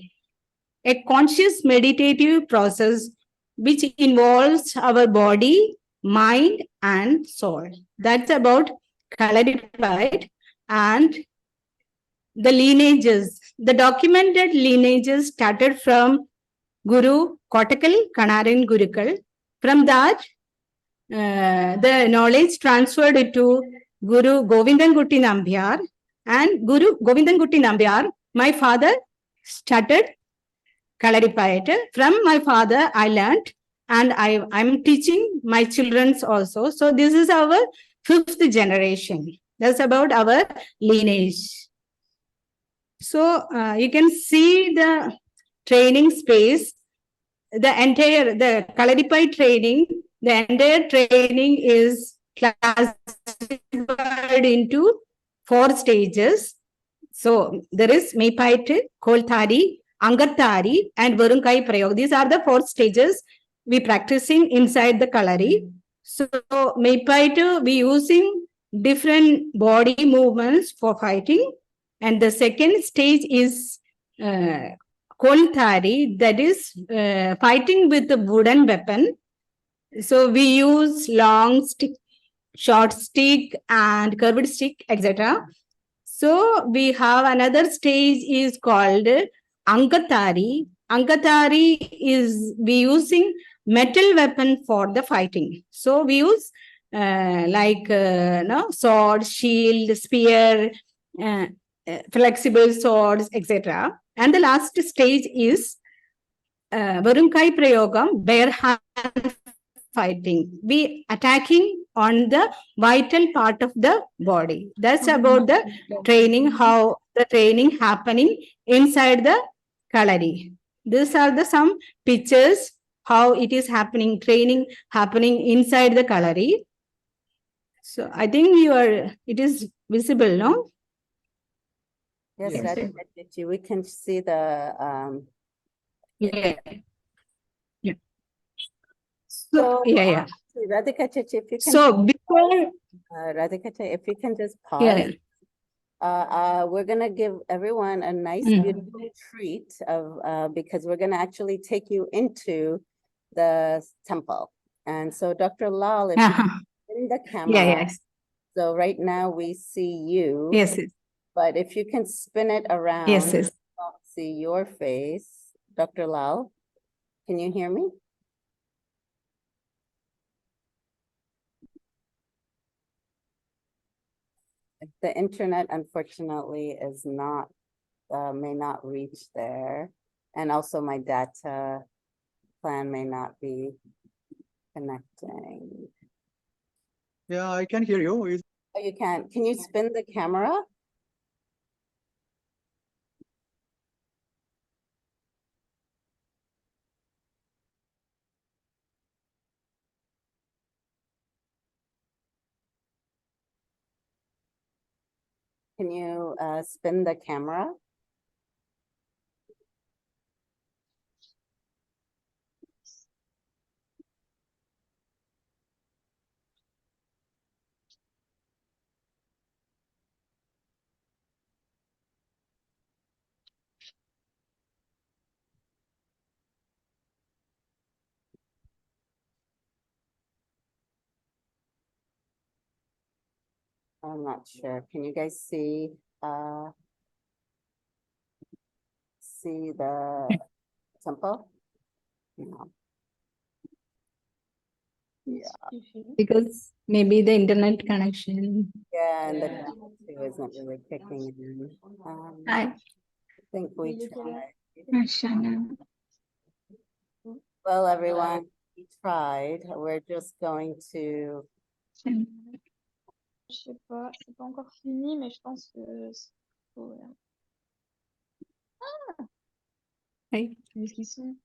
A conscious meditative process which involves our body, mind, and soul. That's about Kalarippayat. And the lineages, the documented lineages started from Guru Kotakal Kanaran Gurukal. From that, the knowledge transferred to Guru Govindangutti Nambiar. And Guru Govindangutti Nambiar, my father, started Kalarippayat. From my father, I learned, and I'm teaching my children also. So this is our 5th generation. That's about our lineage. So you can see the training space, the Kalarippayat training, the entire training is classified into 4 stages. So there is Meipayat, Kolthari, Angathari, and Varunkai Prayog. These are the 4 stages we practicing inside the Kalari. So Meipayat, we using different body movements for fighting. And the second stage is Kolthari, that is fighting with a wooden weapon. So we use long stick, short stick, and curved stick, etc. So we have another stage is called Angathari. Angathari is we using metal weapon for the fighting. So we use sword, shield, spear, flexible swords, etc. And the last stage is Varunkai Prayogam, bare hand fighting. We attacking on the vital part of the body. That's about the training, how the training happening inside the Kalari. These are the some pictures, how it is happening, training happening inside the Kalari. So I think it is visible, no? Yes, Yes. Radhika, we can see the Yeah. So, Yeah. Radhika, if you can So before, Radhika, if you can just pause. yeah. We're gonna give everyone a nice, beautiful treat of because we're gonna actually take you into the temple. And so, Dr. Lal, if you Uh-huh. in the Yeah, camera, yes. So right now we see you. Yes, yes, But if you can spin it around. yes, yes. Don't see your face. Dr. Lal, can you hear me? The internet unfortunately is not, may not reach there. And also my data plan may not be connecting. Yeah, I can hear you. Oh, you can't. Can you spin the camera? Can you spin the camera? I'm not sure. Can you guys see the temple? No. Because maybe the internet connection. Yeah, and the camera too isn't really kicking in. Hi. I think we tried. Well, everyone, we tried. We're just going to. Je sais pas, c'est pas encore fini, mais je pense que faut, Hi. où est-ce qu'ils sont?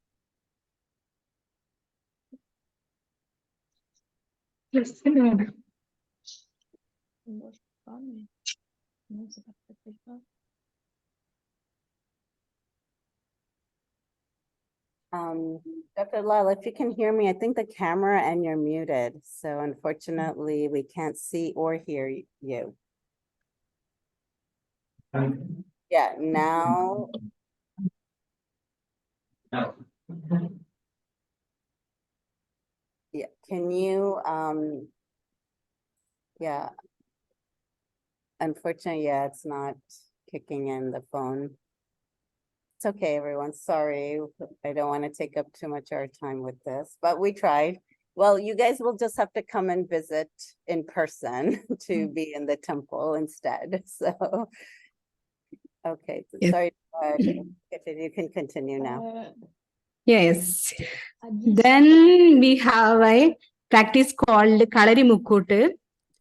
Moi, je sais pas, mais non, c'est pas très très grave. Dr. Lal, if you can hear me, I think the camera and you're muted. So unfortunately, we can't see or hear you. Yeah, now. Yeah, can you, yeah. Unfortunately, yeah, it's not kicking in the phone. It's okay, everyone. Sorry. I don't want to take up too much of our time with this, but we tried. Well, you guys will just have to come and visit in person to be in the temple instead. So, okay, Yes. sorry. If you can continue now. Yes. Addition. Then we have a practice called Kalarippayat.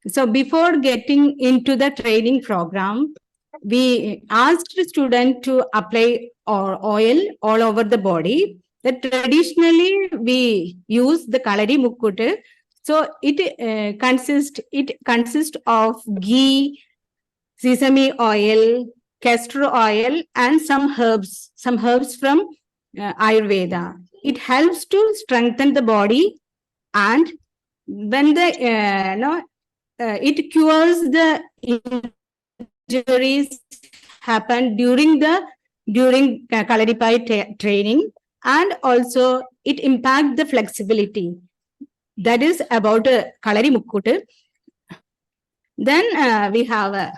So before getting into the training program, we asked the student to apply oil all over the body. That traditionally we use the Kalarippayat. So it consists of ghee, sesame oil, castor oil, and some herbs from Ayurveda. It helps to strengthen the body, and when it cures the injuries happen during Kalarippayat training, and also it impacts the flexibility. That is about Kalarippayat. Then we have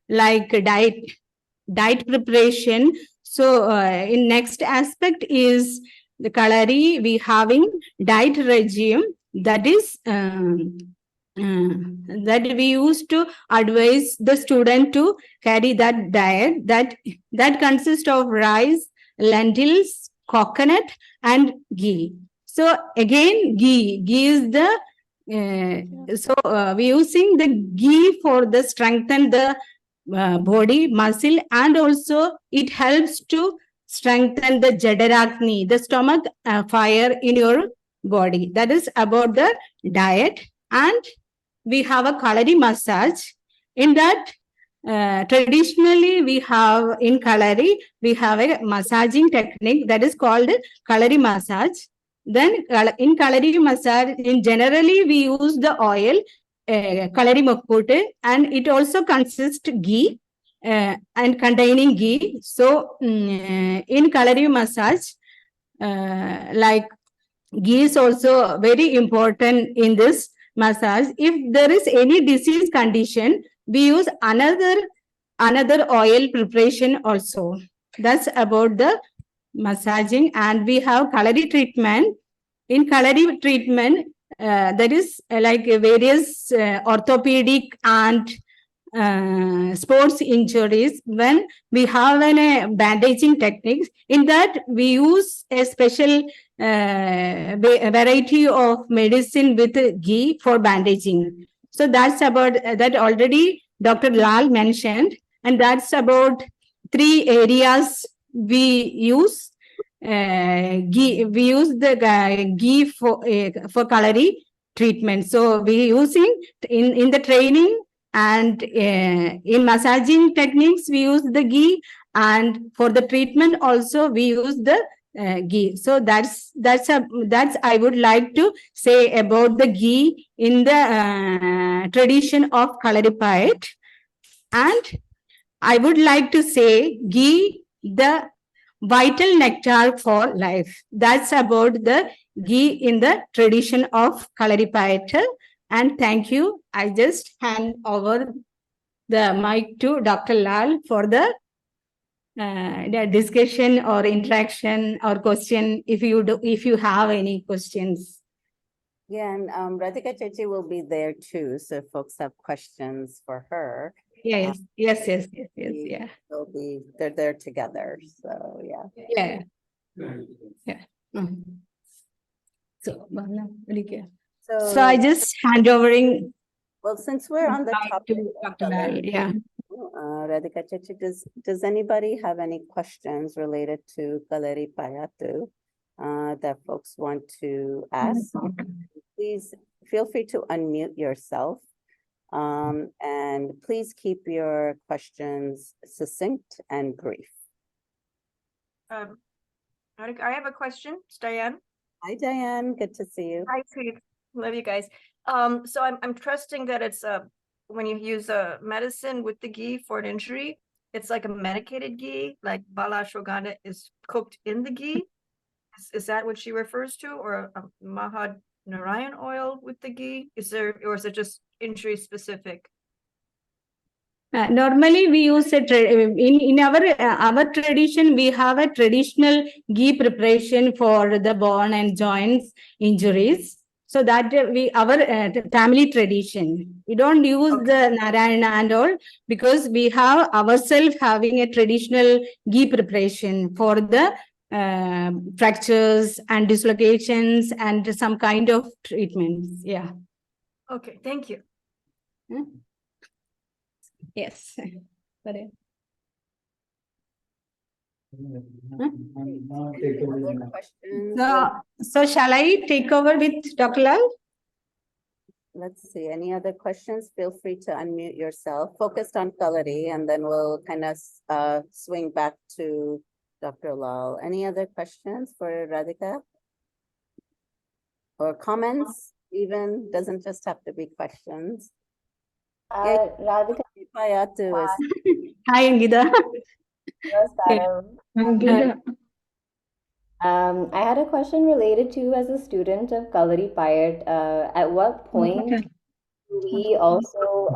like diet preparation. So in next aspect is the Kalari, we having diet regime that is that we used to advise the student to carry that diet that consists of rice, lentils, coconut, and ghee. So again, ghee is the we using the ghee for the strengthen the body muscle, and also it helps to strengthen the jadarakni, the stomach fire in your body. That is about the diet. And we have a Kalari massage. In that, traditionally we have in Kalari, we have a massaging technique that is called Kalari massage. Then in Kalari massage, in generally we use the oil, Kalarippayat, and it also consists ghee and containing ghee. So in Kalari massage, like ghee is also very important in this massage. If there is any disease condition, we use another oil preparation also. That's about the massaging. And we have Kalari treatment. In Kalari treatment, there is like various orthopedic and sports injuries. When we have an bandaging techniques, in that we use a special variety of medicine with ghee for bandaging. So that's about that already Dr. Lal mentioned, and that's about 3 areas we use ghee. We use the ghee for Kalari treatment. So we using in the training. And in massaging techniques, we use the ghee, and for the treatment also we use the ghee. So that's I would like to say about the ghee in the tradition of Kalarippayat. And I would like to say ghee, the vital nectar for life. That's about the ghee in the tradition of Kalarippayat. And thank you. I just hand over the mic to Dr. Lal for the discussion or interaction or question, if you have any questions. Yeah, and Radhika Chechi will be there too. So if folks have questions for her, Yes. Yeah. they're there together. So yeah. Yeah. Mhm. So I just hand overing Well, since we're on the mic topic to of Dr. Lal. Yeah. Radhika Chechi, does anybody have any questions related to Kalarippayat that folks want to ask? Please feel free to unmute yourself. And please keep your questions succinct and brief. I have a question. It's Diane. Hi, Diane. Good to see you. Hi, sweet. Love you guys. So I'm trusting that it's when you use a medicine with the ghee for an injury, it's like a medicated ghee, like Bala Shogana is cooked in the ghee. Is that what she refers to, or a Mahad Narayan oil with the ghee? Or is it just injury specific? Normally, we use in our tradition. We have a traditional ghee preparation for the bone and joints injuries. So that our family tradition. We don't use the Narayana and all, because we have ourselves having a traditional ghee preparation for the fractures and dislocations and some kind of treatments. Yeah. Okay, thank you. Yes. Sorry. Other questions? So shall I take over with Dr. Lal? Let's see, any other questions? Feel free to unmute yourself. Focused on Kalari, and then we'll kind of swing back to Dr. Lal. Any other questions for Radhika? Or comments even? Doesn't just have to be questions. Radhika. Hi, Angida. I had a question related to, as a student of Kalarippayat, at what point do we also,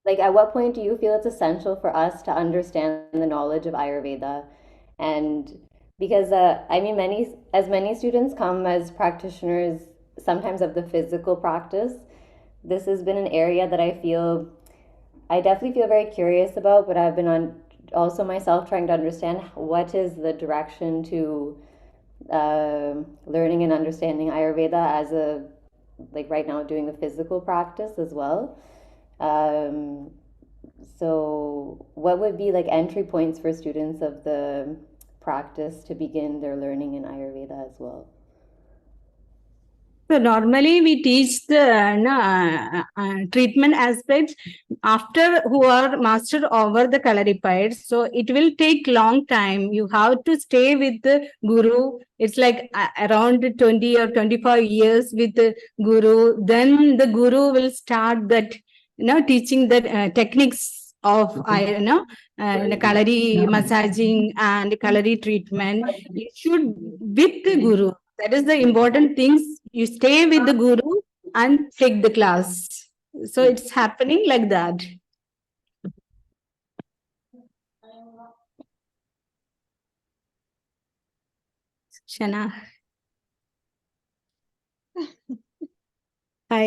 at what point do you feel it's essential for us to understand the knowledge of Ayurveda? And because, many students come as practitioners, sometimes of the physical practice, this has been an area that I definitely feel very curious about, but I've been also myself trying to understand what is the direction to learning and understanding Ayurveda as right now doing the physical practice as well. So what would be entry points for students of the practice to begin their learning in Ayurveda as well? So normally we teach the treatment aspects after who are mastered over the Kalarippayat. So it will take long time. You have to stay with the guru. It's like around 20 or 25 years with the guru. Then the guru will start that, teaching the techniques of, the Kalari massaging and Kalari treatment. You should with the guru. That is the important things. You stay with the guru and take the class. So it's happening like that. Shana. Hi.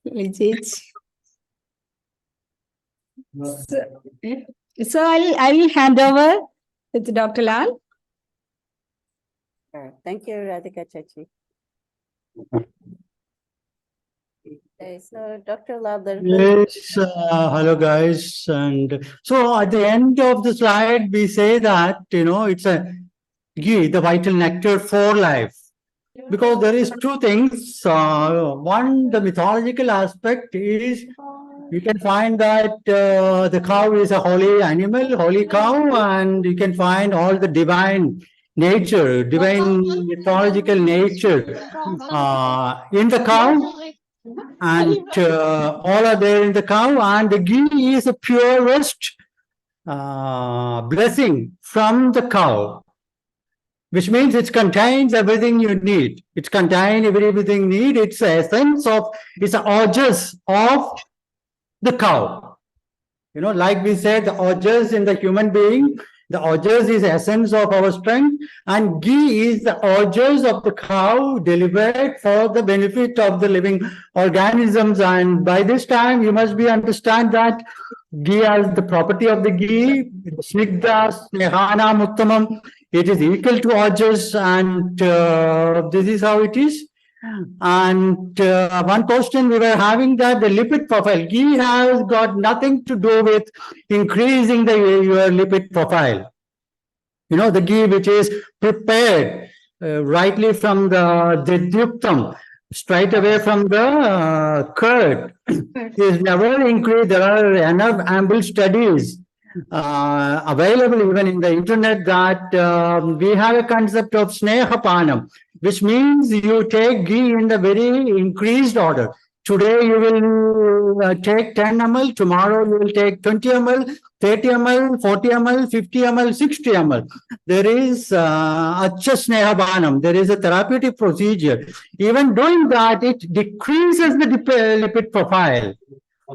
Legit. So I'll hand over with Dr. Lal. Sure. Thank you, Radhika Chachi. Okay, so Dr. Lal, Yes, hello guys. And so at the end of the slide, we say that, it's a ghee, the vital nectar for life. Because there is two things. One, the mythological aspect is you can find that the cow is a holy animal, holy cow, and you can find all the divine nature, divine mythological nature in the cow, and all are there in the cow, and the ghee is the purest blessing from the cow, which means it contains everything you need. It contains everything you need. It's the essence of, it's the orges of the cow. Like we said, the orges in the human being, the orges is the essence of our strength, and ghee is the orges of the cow delivered for the benefit of the living organisms. And by this time, you must be understand that ghee has the property of the ghee, Snigdha, snehothama, uttamam. It is equal to orges, and this is how it is. And one question we were having, that the lipid profile, ghee has got nothing to do with increasing your lipid profile. The ghee which is prepared rightly from the deductum, straight away from the curd, is never increased. There are enough ample studies available even in the internet that we have a concept of snehothama, which means you take ghee in the very increased order. Today you will take 10 ml, tomorrow you will take 20 ml, 30 ml, 40 ml, 50 ml, 60 ml. There is acha snehothama, there is a therapeutic procedure. Even doing that, it decreases the lipid profile.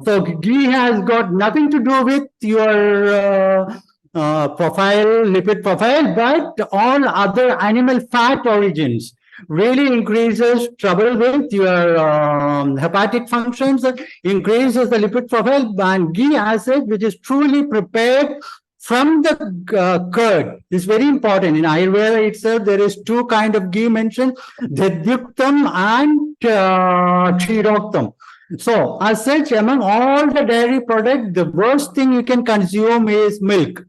So ghee has got nothing to do with your profile, lipid profile, but all other animal fat origins really increases trouble with your hepatic functions, increases the lipid profile, and ghee acid, which is truly prepared from the curd, is very important. In Ayurveda itself, there is two kind of ghee mentioned, deductum and kshirodaktam. So, as such, among all the dairy products, the worst thing you can consume is milk.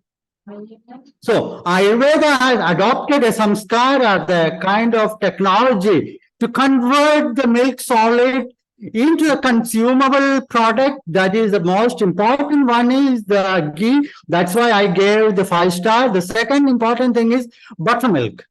So, Ayurveda has adopted a samskara, the kind of technology, to convert the milk solid into a consumable product. That is the most important one, is the ghee. That's why I gave the 5-star. The second important thing is buttermilk.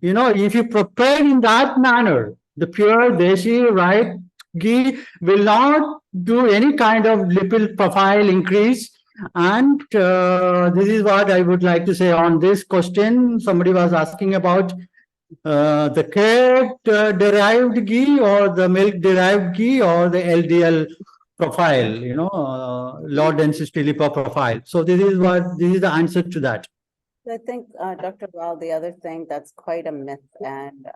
If you prepare in that manner, the pure deshi, right, ghee will not do any kind of lipid profile increase. And this is what I would like to say on this question. Somebody was asking about the curd derived ghee or the milk derived ghee or the LDL profile, low density lipid profile. So this is the answer to that. I think, Dr. Lal, the other thing that's quite a myth and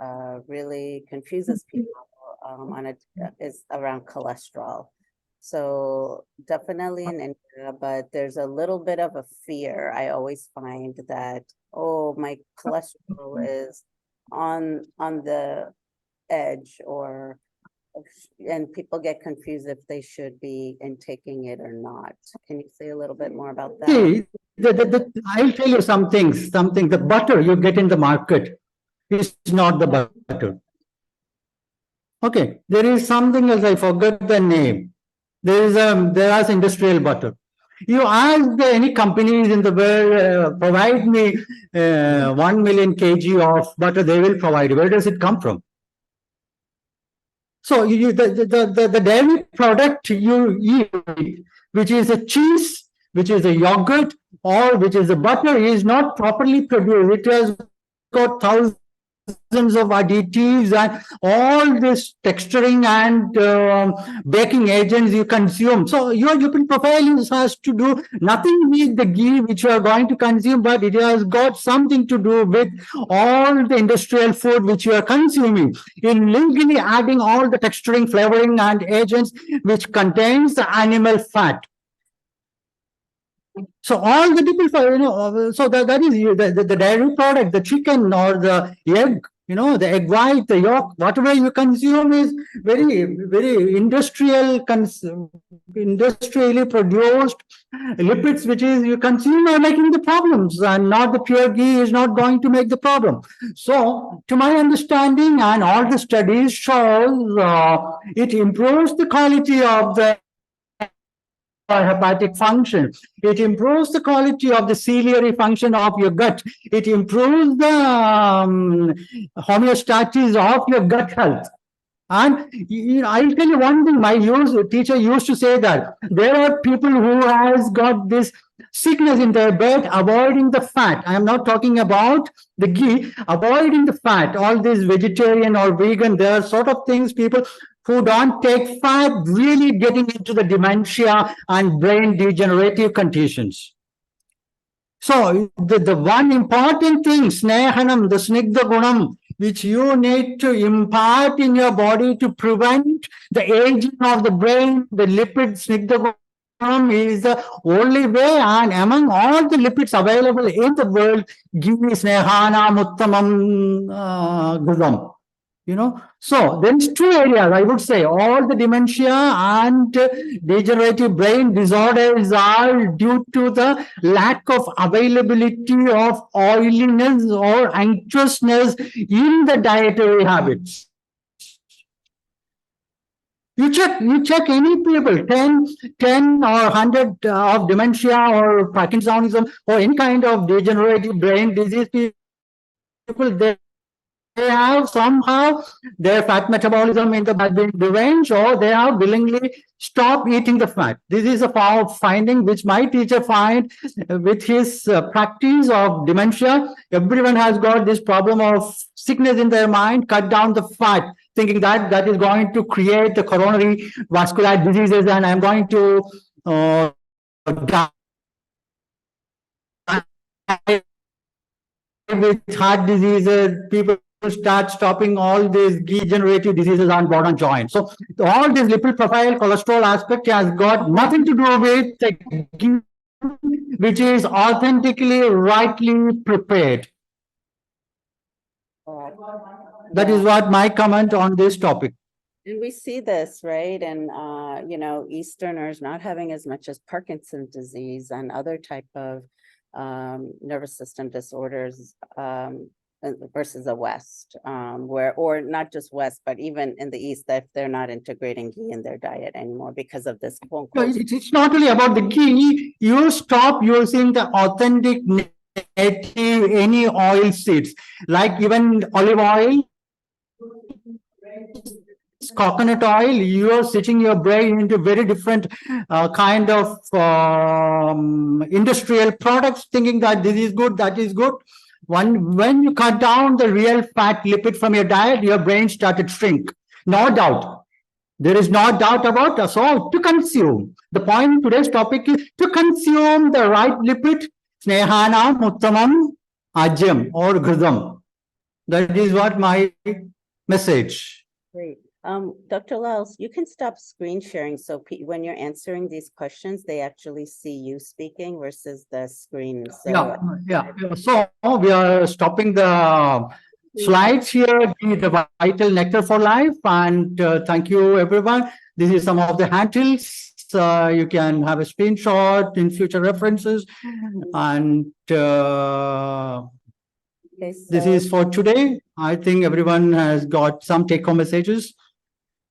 really confuses people on it is around cholesterol. So definitely in India, but there's a little bit of a fear. I always find that, oh, my cholesterol is on the edge, and people get confused if they should be intaking it or not. Can you say a little bit more about that? See, I'll tell you something. The butter you get in the market is not the butter. Okay, there is something else. I forgot the name. There is industrial butter. You ask any companies in the world, provide me 1 million kg of butter, they will provide. Where does it come from? So the dairy product you eat, which is a cheese, which is a yogurt, or which is a butter, is not properly produced. It has got thousands of additives and all this texturing and baking agents you consume. So your lipid profile has to do nothing with the ghee which you are going to consume, but it has got something to do with all the industrial food which you are consuming, illegally adding all the texturing, flavoring and agents which contains the animal fat. So all the people, so that is the dairy product, the chicken or the egg, the egg white, the yolk, whatever you consume is very industrially produced lipids, which is you consume are making the problems, and not the pure ghee is not going to make the problem. So to my understanding, and all the studies shows it improves the quality of the hepatic function. It improves the quality of the ciliary function of your gut. It improves the homeostasis of your gut health. And I'll tell you one thing, my teacher used to say that there are people who has got this sickness in their bed, avoiding the fat. I am not talking about the ghee, avoiding the fat, all these vegetarian or vegan, there are sort of things, people who don't take fat really getting into the dementia and brain degenerative conditions. So the one important thing, snehanam, the snigdha gunam, which you need to impart in your body to prevent the aging of the brain, the lipid snigdha gunam is the only way, and among all the lipids available in the world, ghee snehanam uttamam ghudam. So there is two areas, I would say. All the dementia and degenerative brain disorders are due to the lack of availability of oiliness or anxiousness in the dietary habits. You check any people, 10 or 100 of dementia or Parkinsonism or any kind of degenerative brain disease people, they have somehow their fat metabolism in the has been deranged, or they have willingly stopped eating the fat. This is a finding which my teacher find with his practice of dementia. Everyone has got this problem of sickness in their mind, cut down the fat, thinking that is going to create the coronary vascular diseases, and I'm going to die with heart diseases. People start stopping all these degenerative diseases on bone and joint. So all this lipid profile, cholesterol aspect has got nothing to do with the ghee, which is authentically, rightly prepared. That is what my comment on this topic. And we see this, right? And, Easterners not having as much as Parkinson's disease and other type of nervous system disorders versus the West, or not just West, but even in the East, that they're not integrating ghee in their diet anymore because of this quote unquote. It's not only about the ghee. You stop using the authentic native any oil seeds, like even olive oil, coconut oil. You are switching your brain into very different kind of industrial products, thinking that this is good, that is good. When you cut down the real fat lipid from your diet, your brain started shrink. No doubt. There is no doubt about it. So to consume, the point in today's topic is to consume the right lipid, snehanam uttamam ajyam or ghridam. That is what my message. Great. Dr. Lals, you can stop screen sharing. So when you're answering these questions, they actually see you speaking versus the screen. So Yeah. So we are stopping the slides here, the vital nectar for life. And thank you, everyone. This is some of the handles. You can have a screenshot in future references. And this is for today. I think everyone has got some take-home messages.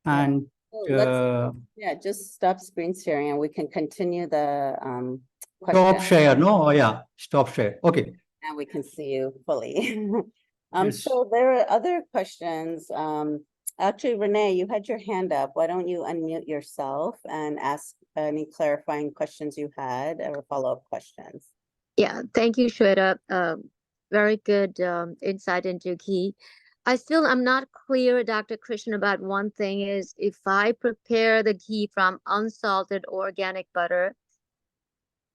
And just stop screen sharing and we can continue the stop share. No, yeah, stop share. Okay. And we can see you fully. Yes. So there are other questions. Actually, Renee, you had your hand up. Why don't you unmute yourself and ask any clarifying questions you had or follow-up questions? Yeah, thank you, Shweta. Very good insight into ghee. I'm not clear, Dr. Krishna, about one thing is if I prepare the ghee from unsalted organic butter,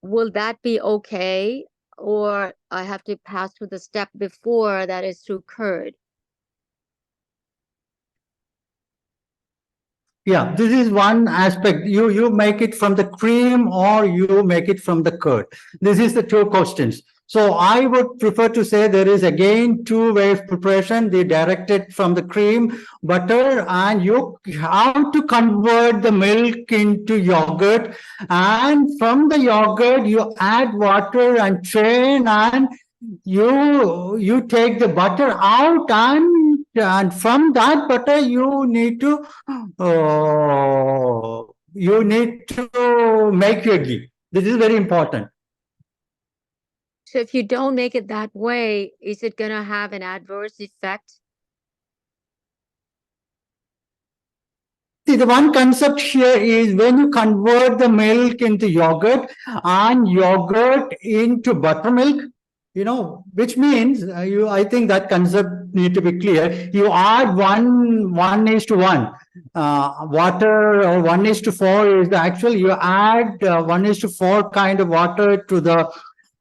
will that be okay? Or I have to pass through the step before that is through curd? Yeah, this is one aspect. You make it from the cream or you make it from the curd. This is the two questions. So I would prefer to say there is again two ways preparation. They directed from the cream, butter, and you have to convert the milk into yogurt. And from the yogurt, you add water and strain, and you take the butter out, and from that butter you need to make your ghee. This is very important. So if you don't make it that way, is it going to have an adverse effect? See, the one concept here is when you convert the milk into yogurt and yogurt into buttermilk, which means I think that concept need to be clear. You add 1:1 water, or 1:4 is the actual. You add 1:4 kind of water to the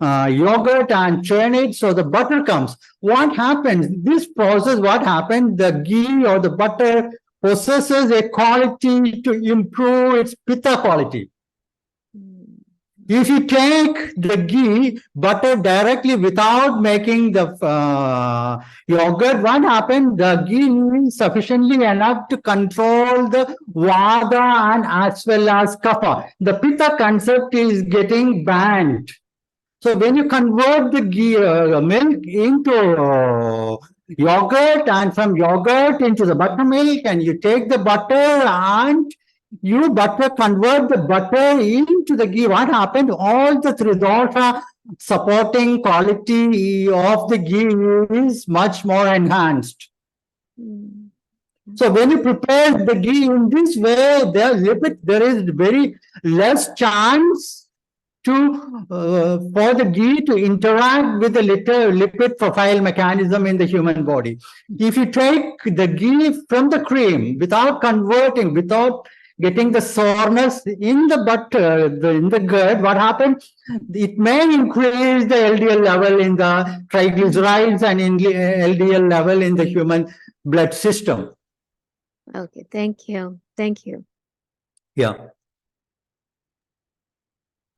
yogurt and churn it, so the butter comes. What happens? This process, what happens? The ghee or the butter possesses a quality to improve its pitta quality. If you take the ghee, butter directly without making the yogurt, what happens? The ghee is sufficiently enough to control the vata and as well as kapha. The pitta concept is getting banned. So when you convert the ghee milk into yogurt, and from yogurt into the buttermilk, and you take the butter and you convert the butter into the ghee, what happened? All the tridosha supporting quality of the ghee is much more enhanced. So when you prepare the ghee in this way, there is very less chance for the ghee to interact with the lipid profile mechanism in the human body. If you take the ghee from the cream without converting, without getting the soreness in the butter, in the curd, what happens? It may increase the LDL level in the triglycerides and in the LDL level in the human blood system. Okay, thank you. Thank you. Yeah.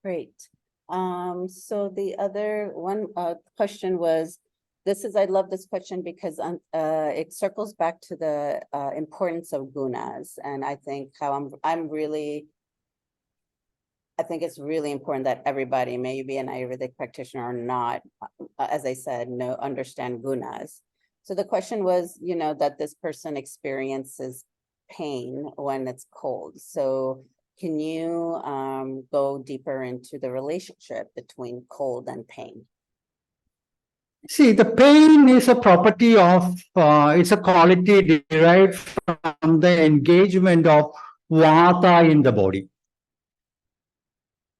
Great. So the other one question was, I love this question because it circles back to the importance of gunas. And I think I think it's really important that everybody, maybe an Ayurvedic practitioner or not, as I said, understand gunas. So the question was, that this person experiences pain when it's cold. So can you go deeper into the relationship between cold and pain? See, the pain is a property of, it's a quality derived from the engagement of vata in the body.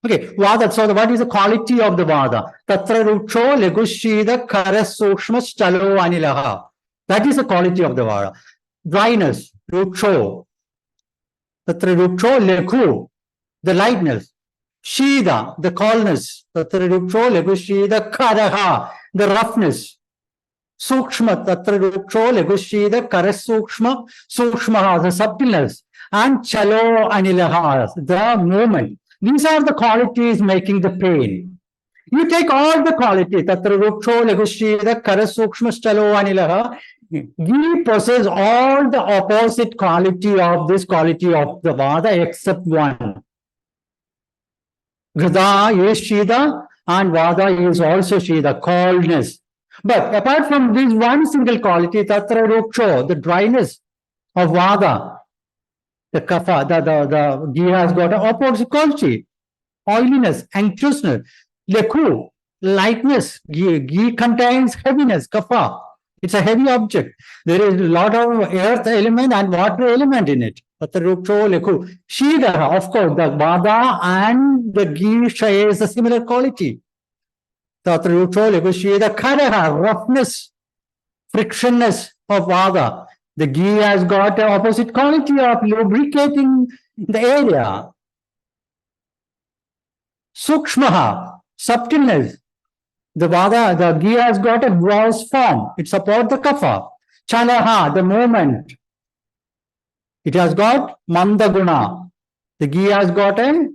Okay, vata. So what is the quality of the vata? Tatra rucho legushida karasukshma stalo anilaha. That is the quality of the vata. Dryness, rucho. Tatra rucho leghu, the lightness. Shida, the coldness. Tatra rucho legushida karaha, the roughness. Sukshma, tatra rucho legushida karasukshma, sukshma, the subtleness. And chalo anilaha, the movement. These are the qualities making the pain. You take all the qualities, tatra ruksho, legushida, karasukshma, stalo, anilaha. Ghee possesses all the opposite quality of this quality of the vata except one. Ghida is shida and vata is also shida, coldness. But apart from this one single quality, tatra ruksho, the dryness of vata, the kapha, the ghee has got an opposite quality. Oiliness, anxiousness. Lekhu, lightness. Ghee contains heaviness, kapha. It's a heavy object. There is a lot of earth element and water element in it. Shida, of course, the vada and the ghee shares a similar quality. Shida, roughness, frictionness, of Vata. The ghee has got the opposite quality of lubricating the area. Sukshmaha, subtleness. The Vata, the ghee has got a gross form. It supports the kapha. Chalaha, the movement. It has got mandaguna. The ghee has got a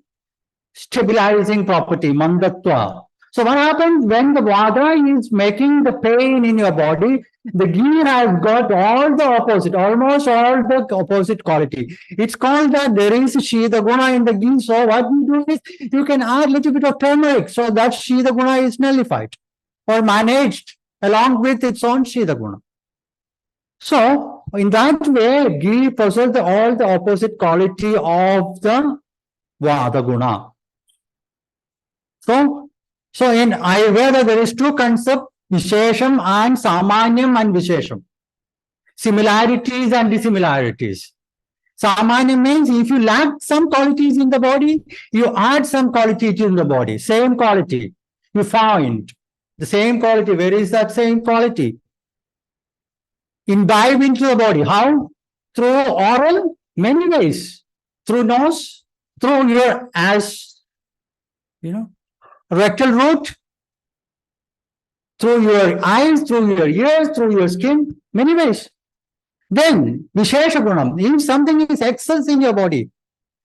stabilizing property, mandatva. So what happens when the Vata is making the pain in your body? The ghee has got all the opposite, almost all the opposite quality. It's called that there is Shida Guna in the ghee. So what you do is you can add a little bit of turmeric. So that Shida Guna is nullified or managed along with its own Shida Guna. So in that way, ghee possesses all the opposite quality of the Vata Guna. So in Ayurveda, there is two concepts, Vishesham and Samanyam and Vishesham. Similarities and dissimilarities. Samanyam means if you lack some qualities in the body, you add some quality in the body. Same quality. You find the same quality. Where is that same quality? Imbibe into the body. How? Through oral, many ways. Through nose, through your ass, rectal route, through your eyes, through your ears, through your skin, many ways. Then, Vishesha Gunam, if something is excess in your body,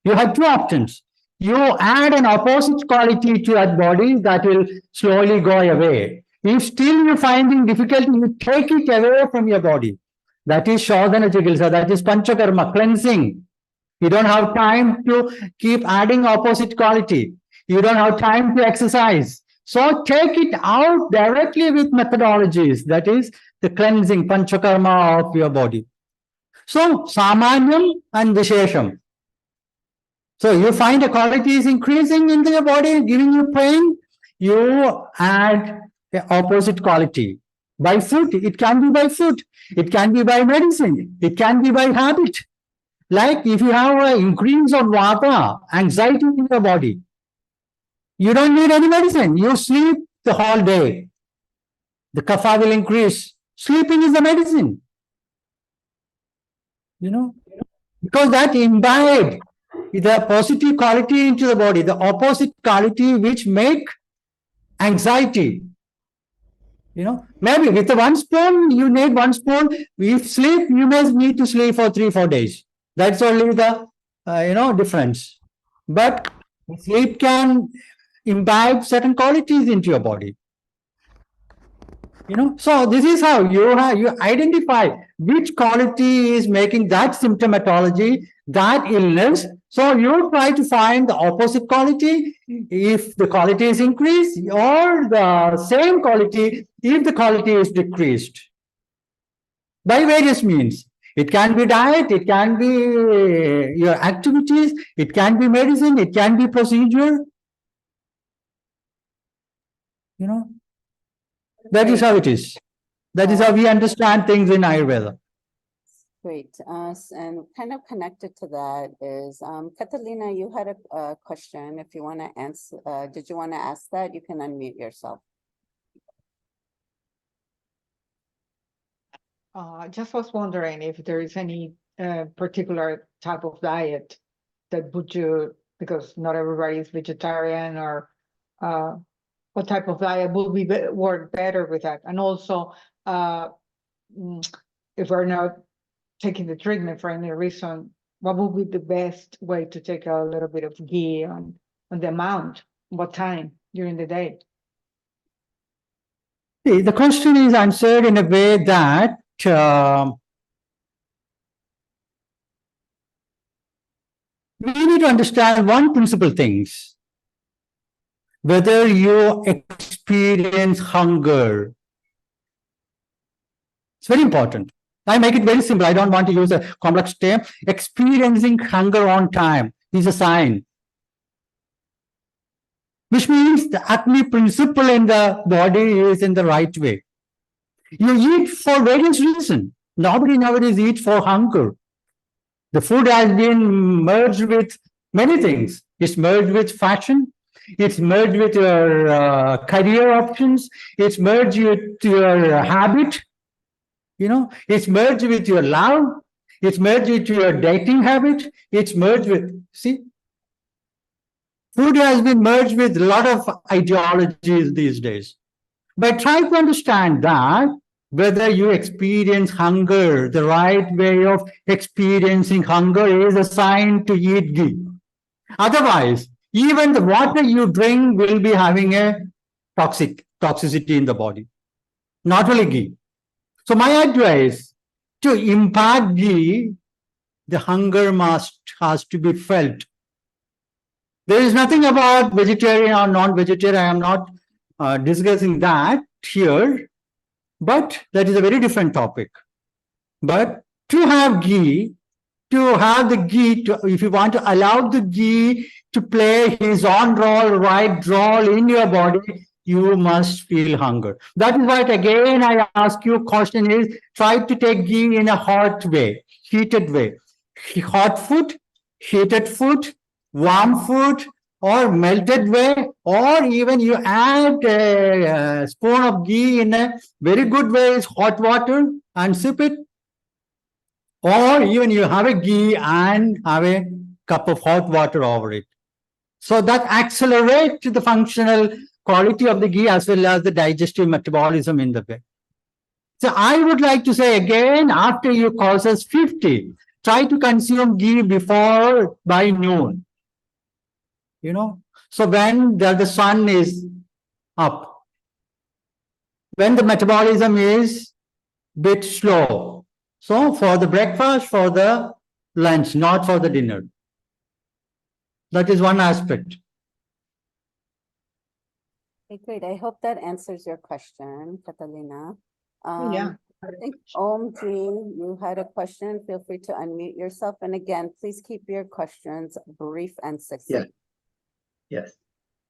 you have two options. You add an opposite quality to that body that will slowly go away. If still you're finding difficulty, you take it away from your body. That is Shodhana Chikitsa, that is Panchakarma, cleansing. You don't have time to keep adding opposite quality. You don't have time to exercise. So take it out directly with methodologies. That is the cleansing, panchakarma of your body. So Samanyam and Vishesham. So you find the quality is increasing in your body, giving you pain, you add the opposite quality. By food, it can be by food. It can be by medicine. It can be by habit. Like if you have an increase of Vata, anxiety in your body, you don't need any medicine. You sleep the whole day. The kapha will increase. Sleeping is the medicine. Because that imbibe the positive quality into the body, the opposite quality which make anxiety. Maybe with the 1 spoon, you need 1 spoon. If sleep, you may need to sleep for 3-4 days. That's only the, difference. But sleep can imbibe certain qualities into your body. So this is how you identify which quality is making that symptomatology, that illness. So you try to find the opposite quality if the quality is increased, or the same quality if the quality is decreased. By various means. It can be diet, it can be your activities, it can be medicine, it can be procedure. That is how it is. That is how we understand things in Ayurveda. Great. And kind of connected to that is, Catalina, you had a question. If you want to answer, did you want to ask that? You can unmute yourself. Just was wondering if there is any particular type of diet that would you, because not everybody is vegetarian, or what type of diet would work better with that? And also, if we're not taking the treatment for any reason, what would be the best way to take a little bit of ghee on the amount? What time during the day? See, the question is answered in a way that we need to understand one principal things. Whether you experience hunger. It's very important. I make it very simple. I don't want to use a complex term. Experiencing hunger on time is a sign. Which means the Agni principle in the body is in the right way. You eat for various reasons. Nobody nowadays eats for hunger. The food has been merged with many things. It's merged with fashion. It's merged with your career options. It's merged with your habit. It's merged with your love, it's merged with your dating habit, it's merged with, see, food has been merged with a lot of ideologies these days. But try to understand that whether you experience hunger, the right way of experiencing hunger is a sign to eat ghee. Otherwise, even the water you drink will be having a toxicity in the body, not only ghee. So my advice, to impart ghee, the hunger has to be felt. There is nothing about vegetarian or non-vegetarian. I am not discussing that here, but that is a very different topic. But to have ghee, if you want to allow the ghee to play his own right role in your body, you must feel hunger. That is why, again, I ask you, question is, try to take ghee in a hot way, heated way. Hot food, heated food, warm food, or melted way, or even you add a spoon of ghee in a very good way, is hot water, and sip it. Or even you have a ghee and have a cup of hot water over it. So that accelerates the functional quality of the ghee as well as the digestive metabolism in the body. So I would like to say again, after you crosses 50, try to consume ghee by noon. So when the sun is up, when the metabolism is bit slow. So for the breakfast, for the lunch, not for the dinner. That is one aspect. Okay, great. I hope that answers your question, Catalina. Yeah. I think Om G, you had a question. Feel free to unmute yourself. And again, please keep your questions brief and succinct. Yes.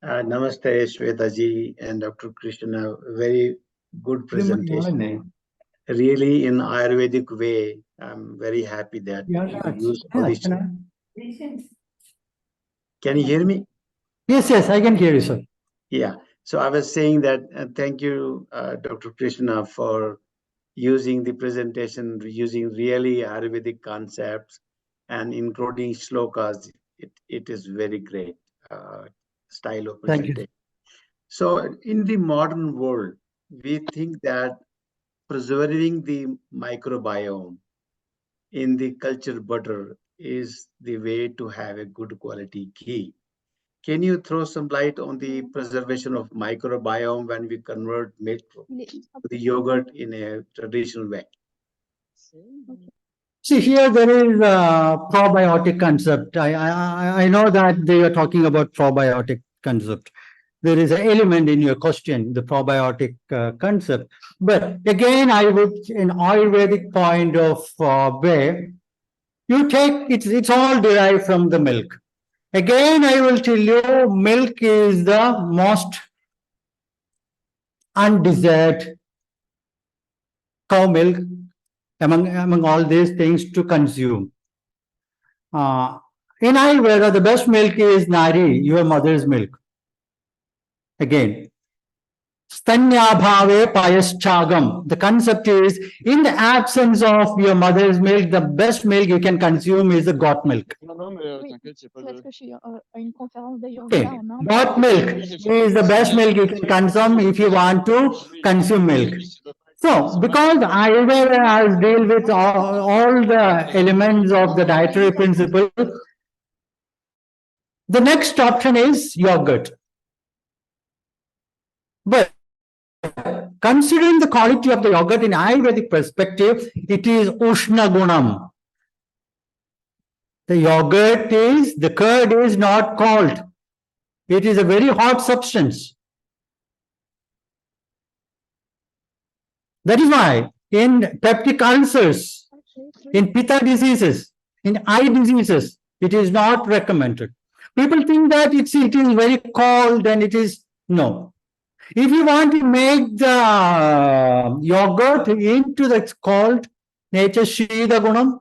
Namaste, Shwetaji and Dr. Krishna. Very good presentation. Really, in Ayurvedic way, I'm very happy that you use all these. Can you hear me? Yes, I can hear you, sir. Yeah. So I was saying that thank you, Dr. Krishna, for using the presentation, using really Ayurvedic concepts and including shlokas. It is very great style of presentation. Thank you. So in the modern world, we think that preserving the microbiome in the culture butter is the way to have a good quality ghee. Can you throw some light on the preservation of microbiome when we convert milk to the yogurt in a traditional way? See, here there is a probiotic concept. I know that they are talking about probiotic concept. There is an element in your question, the probiotic concept. But again, I would, in Ayurvedic point of way, you take, it's all derived from the milk. Again, I will tell you, milk is the most undesired cow milk among all these things to consume. In Ayurveda, the best milk is Nari, your mother's milk. Again, Stanyabhave payaschagam. The concept is, in the absence of your mother's milk, the best milk you can consume is the goat milk. Okay. Goat milk is the best milk you can consume if you want to consume milk. So, because Ayurveda has deal with all the elements of the dietary principle, the next option is yogurt. But considering the quality of the yogurt in Ayurvedic perspective, it is Ushna Gunam. The curd is not cold. It is a very hot substance. That is why in peptic ulcers, in pitta diseases, in eye diseases, it is not recommended. People think that it is very cold and it is, no. If you want to make the yogurt into the cold nature Shida Gunam,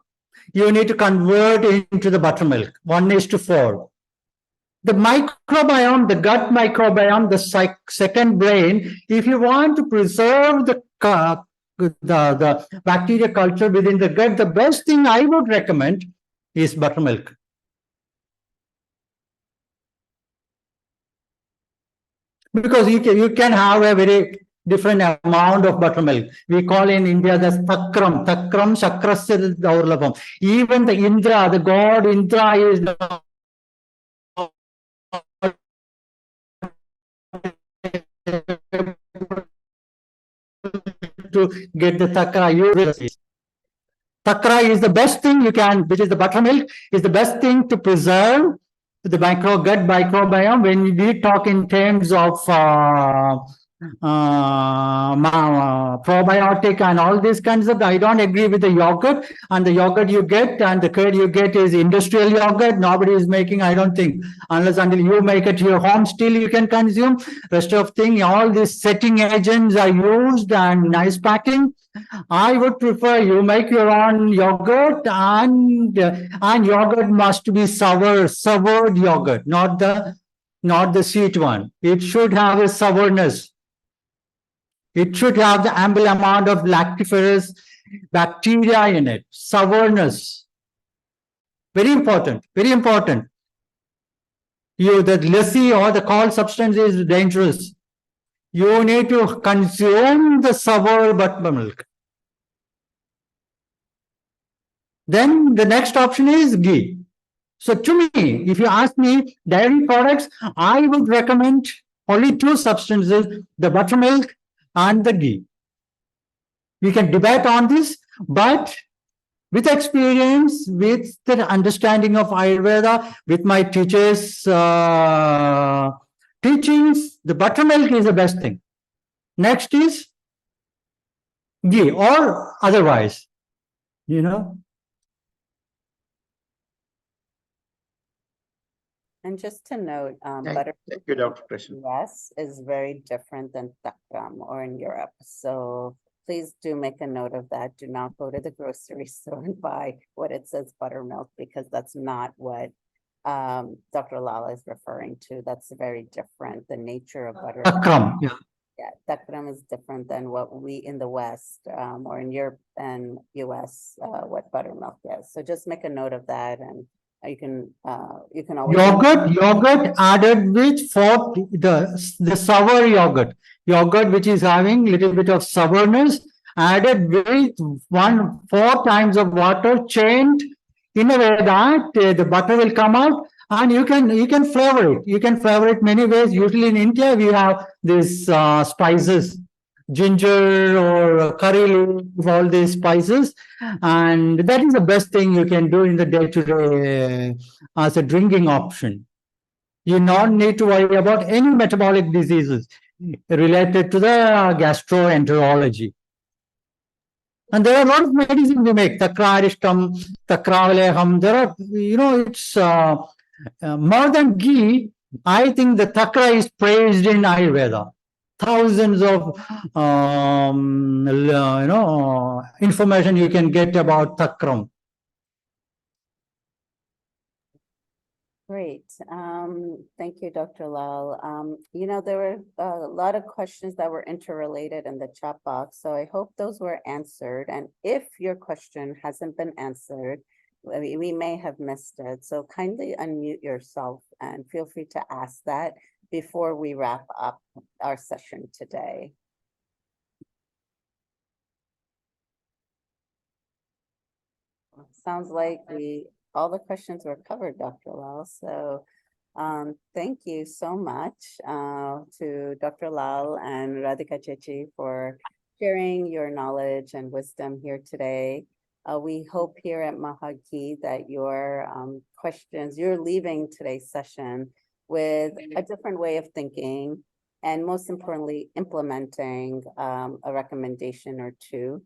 you need to convert into the buttermilk, 1:4. The microbiome, the gut microbiome, the second brain, if you want to preserve the the bacteria culture within the gut, the best thing I would recommend is buttermilk. Because you can have a very different amount of buttermilk. We call in India the takram, shakrasya daurlabham. Even the Indra, the god Indra is not to get the takra. Takra is the best thing you can, which is the buttermilk, is the best thing to preserve the gut microbiome. When we talk in terms of probiotic and all these kinds of, I don't agree with the yogurt, and the yogurt you get and the curd you get is industrial yogurt. Nobody is making, I don't think, unless until you make it your home, still you can consume. Rest of thing, all these setting agents are used and nice packing. I would prefer you make your own yogurt, and yogurt must be soured yogurt, not the sweet one. It should have a sourness. It should have the ample amount of lactiferous bacteria in it. Sourness. Very important. Very important. The lassi or the cold substance is dangerous. You need to consume the sour buttermilk. Then the next option is ghee. So to me, if you ask me dairy products, I would recommend only two substances, the buttermilk and the ghee. We can debate on this, but with experience, with the understanding of Ayurveda, with my teachers' teachings, the buttermilk is the best thing. Next is ghee or otherwise, And just to note, Thank you, Dr. Krishnan. US is very different than takram or in Europe. So please do make a note of that. Do not go to the grocery store and buy what it says buttermilk, because that's not what Dr. Lala is referring to. That's very different. The nature of buttermilk. Takram, yeah. Yeah, takram is different than what we in the West or in Europe and US, what buttermilk is. So just make a note of that, and you can always Yogurt added with the sour yogurt which is having little bit of sourness, added with 4 times of water, changed in a way that the butter will come out, and you can flavor it. You can flavor it many ways. Usually in India we have these spices, ginger or curry leaf, all these spices, and that is the best thing you can do in the day-to-day as a drinking option. You don't need to worry about any metabolic diseases related to the gastroenterology. And there are a lot of medicines we make, takrarishtam, takravaleham. There are, it's more than ghee. I think the takra is praised in Ayurveda. Thousands of information you can get about takram. Great. Thank you, Dr. Lal. There were a lot of questions that were interrelated in the chat box, so I hope those were answered. And if your question hasn't been answered, we may have missed it. So kindly unmute yourself and feel free to ask that before we wrap up our session today. Sounds like all the questions were covered, Dr. Lal. So thank you so much to Dr. Lal and Radhika Chechi for sharing your knowledge and wisdom here today. We hope here at Mahaghi that your questions, you're leaving today's session with a different way of thinking, and most importantly, implementing a recommendation or two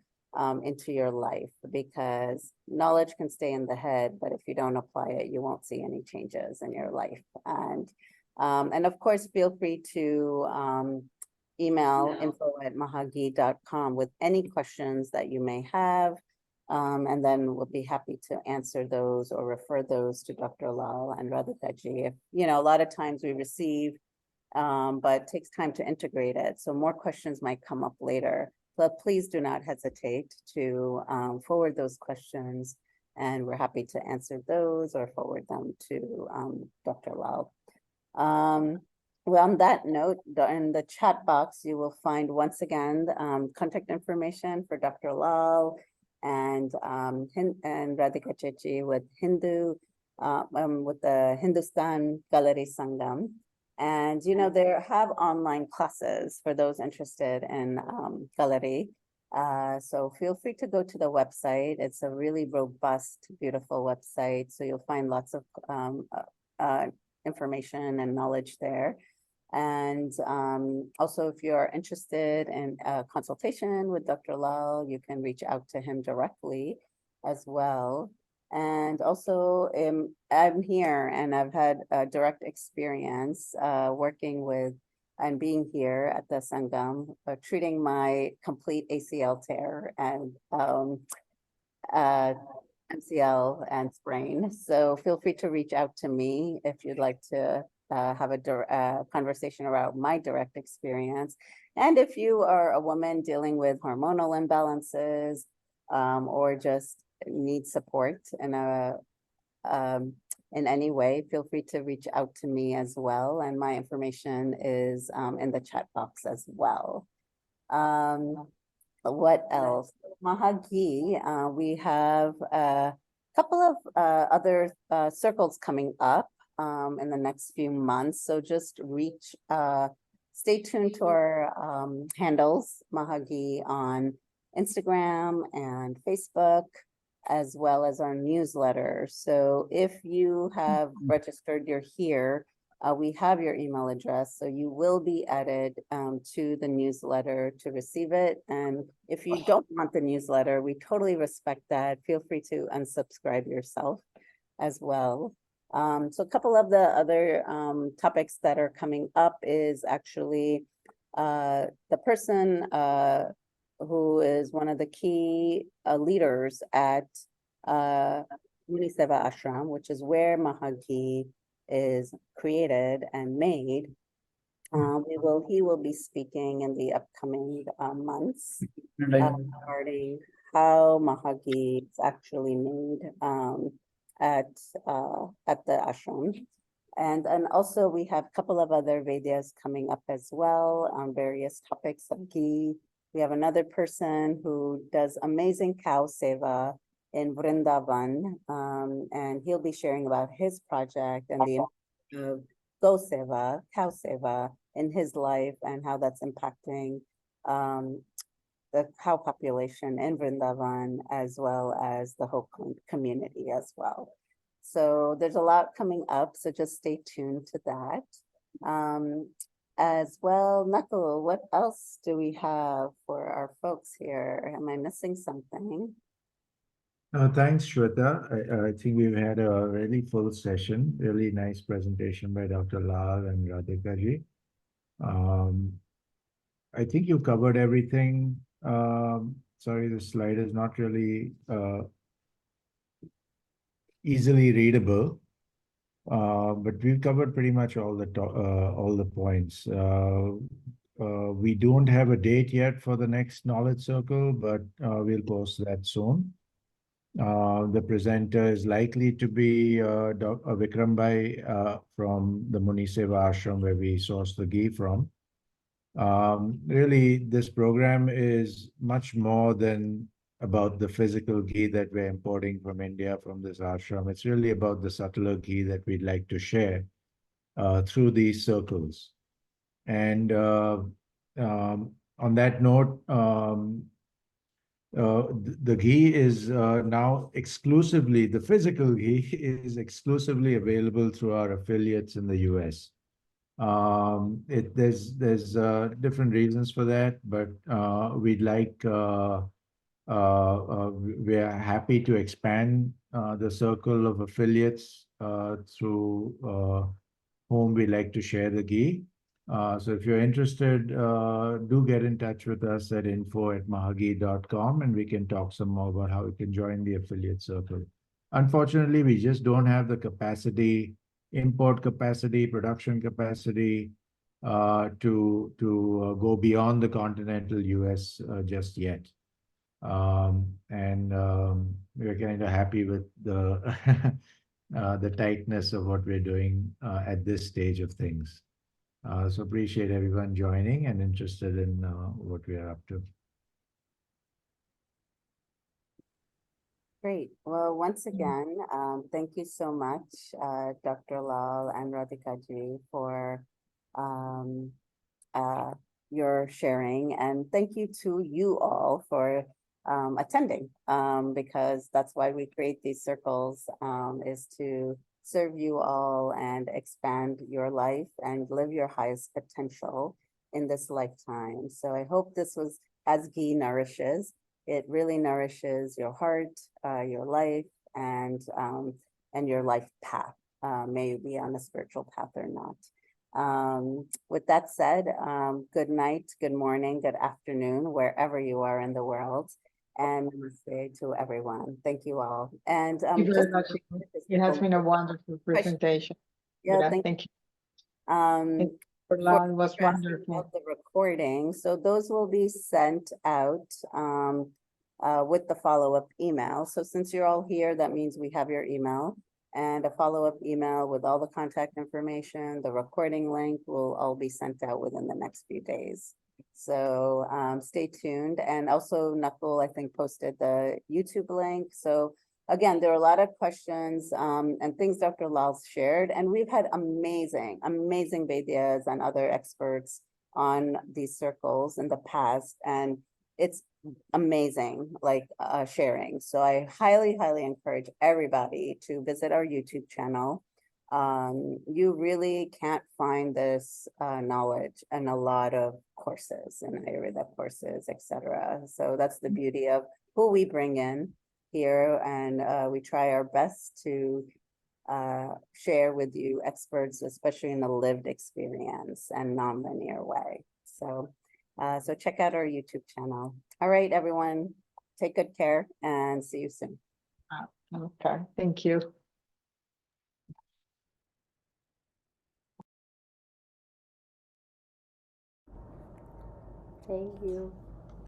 into your life, because knowledge can stay in the head, but if you don't apply it, you won't see any changes in your life. And of course, feel free to email info@mahaghi.com with any questions that you may have. And then we'll be happy to answer those or refer those to Dr. Lal and Radhika ji. If, a lot of times we receive, but it takes time to integrate it. So more questions might come up later. but please do not hesitate to forward those questions, and we're happy to answer those or forward them to Dr. Lal. Well, on that note, in the chat box, you will find once again contact information for Dr. Lal and Radhika Chechi with with the Hindustan Gallery Sangam. And they have online classes for those interested in Gallery. So feel free to go to the website. It's a really robust, beautiful website. So you'll find lots of information and knowledge there. And also, if you're interested in a consultation with Dr. Lal, you can reach out to him directly as well. And also, I'm here and I've had a direct experience working with and being here at the Sangam, treating my complete ACL tear and MCL and sprain. So feel free to reach out to me if you'd like to have a conversation about my direct experience. And if you are a woman dealing with hormonal imbalances or just need support in any way, feel free to reach out to me as well. And my information is in the chat box as well. What else? Ghee, we have a couple of other circles coming up in the next few months. So just stay tuned to our handles, Ghee, on Instagram and Facebook, as well as our newsletter. So if you have registered, you're here, we have your email address, so you will be added to the newsletter to receive it. And if you don't want the newsletter, we totally respect that. Feel free to unsubscribe yourself as well. So a couple of the other topics that are coming up is actually the person who is one of the key leaders at Muniseva Ashram, which is where Ghee is created and made. He will be speaking in the upcoming months regarding how Ghee is actually made at the ashram. And also we have a couple of other Vedas coming up as well on various topics of ghee. We have another person who does amazing cow seva in Vrindavan, and he'll be sharing about his project and the of go seva, cow seva in his life and how that's impacting the cow population in Vrindavan, as well as the whole community as well. So there's a lot coming up, so just stay tuned to that. As well, Nakul, what else do we have for our folks here? Am I missing something? Thanks, Shweta. I think we've had a really full session, really nice presentation by Dr. Lal and Radhika ji. I think you covered everything. Sorry, the slide is not really easily readable, but we've covered pretty much all the points. We don't have a date yet for the next knowledge circle, but we'll post that soon. The presenter is likely to be Dr. Vikram Bhai from the Muniseva Ashram, where we source the ghee from. Really, this program is much more than about the physical ghee that we're importing from India, from this ashram. It's really about the subtler ghee that we'd like to share through these circles. And on that note, the ghee is now exclusively, the physical ghee is exclusively available through our affiliates in the US. There's different reasons for that, but we'd like, we are happy to expand the circle of affiliates through whom we like to share the ghee. So if you're interested, do get in touch with us at info@mahaghee.com, and we can talk some more about how you can join the affiliate circle. Unfortunately, we just don't have the capacity, import capacity, production capacity to go beyond the continental US just yet. We're kind of happy with the tightness of what we're doing at this stage of things. So appreciate everyone joining and interested in what we are up to. Great. Well, once again, thank you so much, Dr. Lal and Radhika ji, for your sharing. And thank you to you all for attending, because that's why we create these circles, is to serve you all and expand your life and live your highest potential in this lifetime. So I hope this was, as Ghee nourishes, it really nourishes your heart, your life, and your life path. May you be on a spiritual path or not. With that said, good night, good morning, good afternoon, wherever you are in the world. And namaste to everyone. Thank you all. And Thank you very much. It has been a wonderful presentation. Yeah, thank you. For Lal was addressing wonderful. of the recording, so those will be sent out with the follow-up email. So since you're all here, that means we have your email, and a follow-up email with all the contact information. The recording link will all be sent out within the next few days. So stay tuned. And also Nakul, I think, posted the YouTube link. So again, there are a lot of questions and things Dr. Lal shared, and we've had amazing Vaidyas and other experts on these circles in the past, and it's amazing, like sharing. So I highly encourage everybody to visit our YouTube channel. You really can't find this knowledge in a lot of courses, in Ayurveda courses, etc. So that's the beauty of who we bring in here, and we try our best to share with you experts, especially in a lived experience and non-linear way. So, so check out our YouTube channel. All right, everyone, take good care and see you soon. Okay, thank you. Thank you.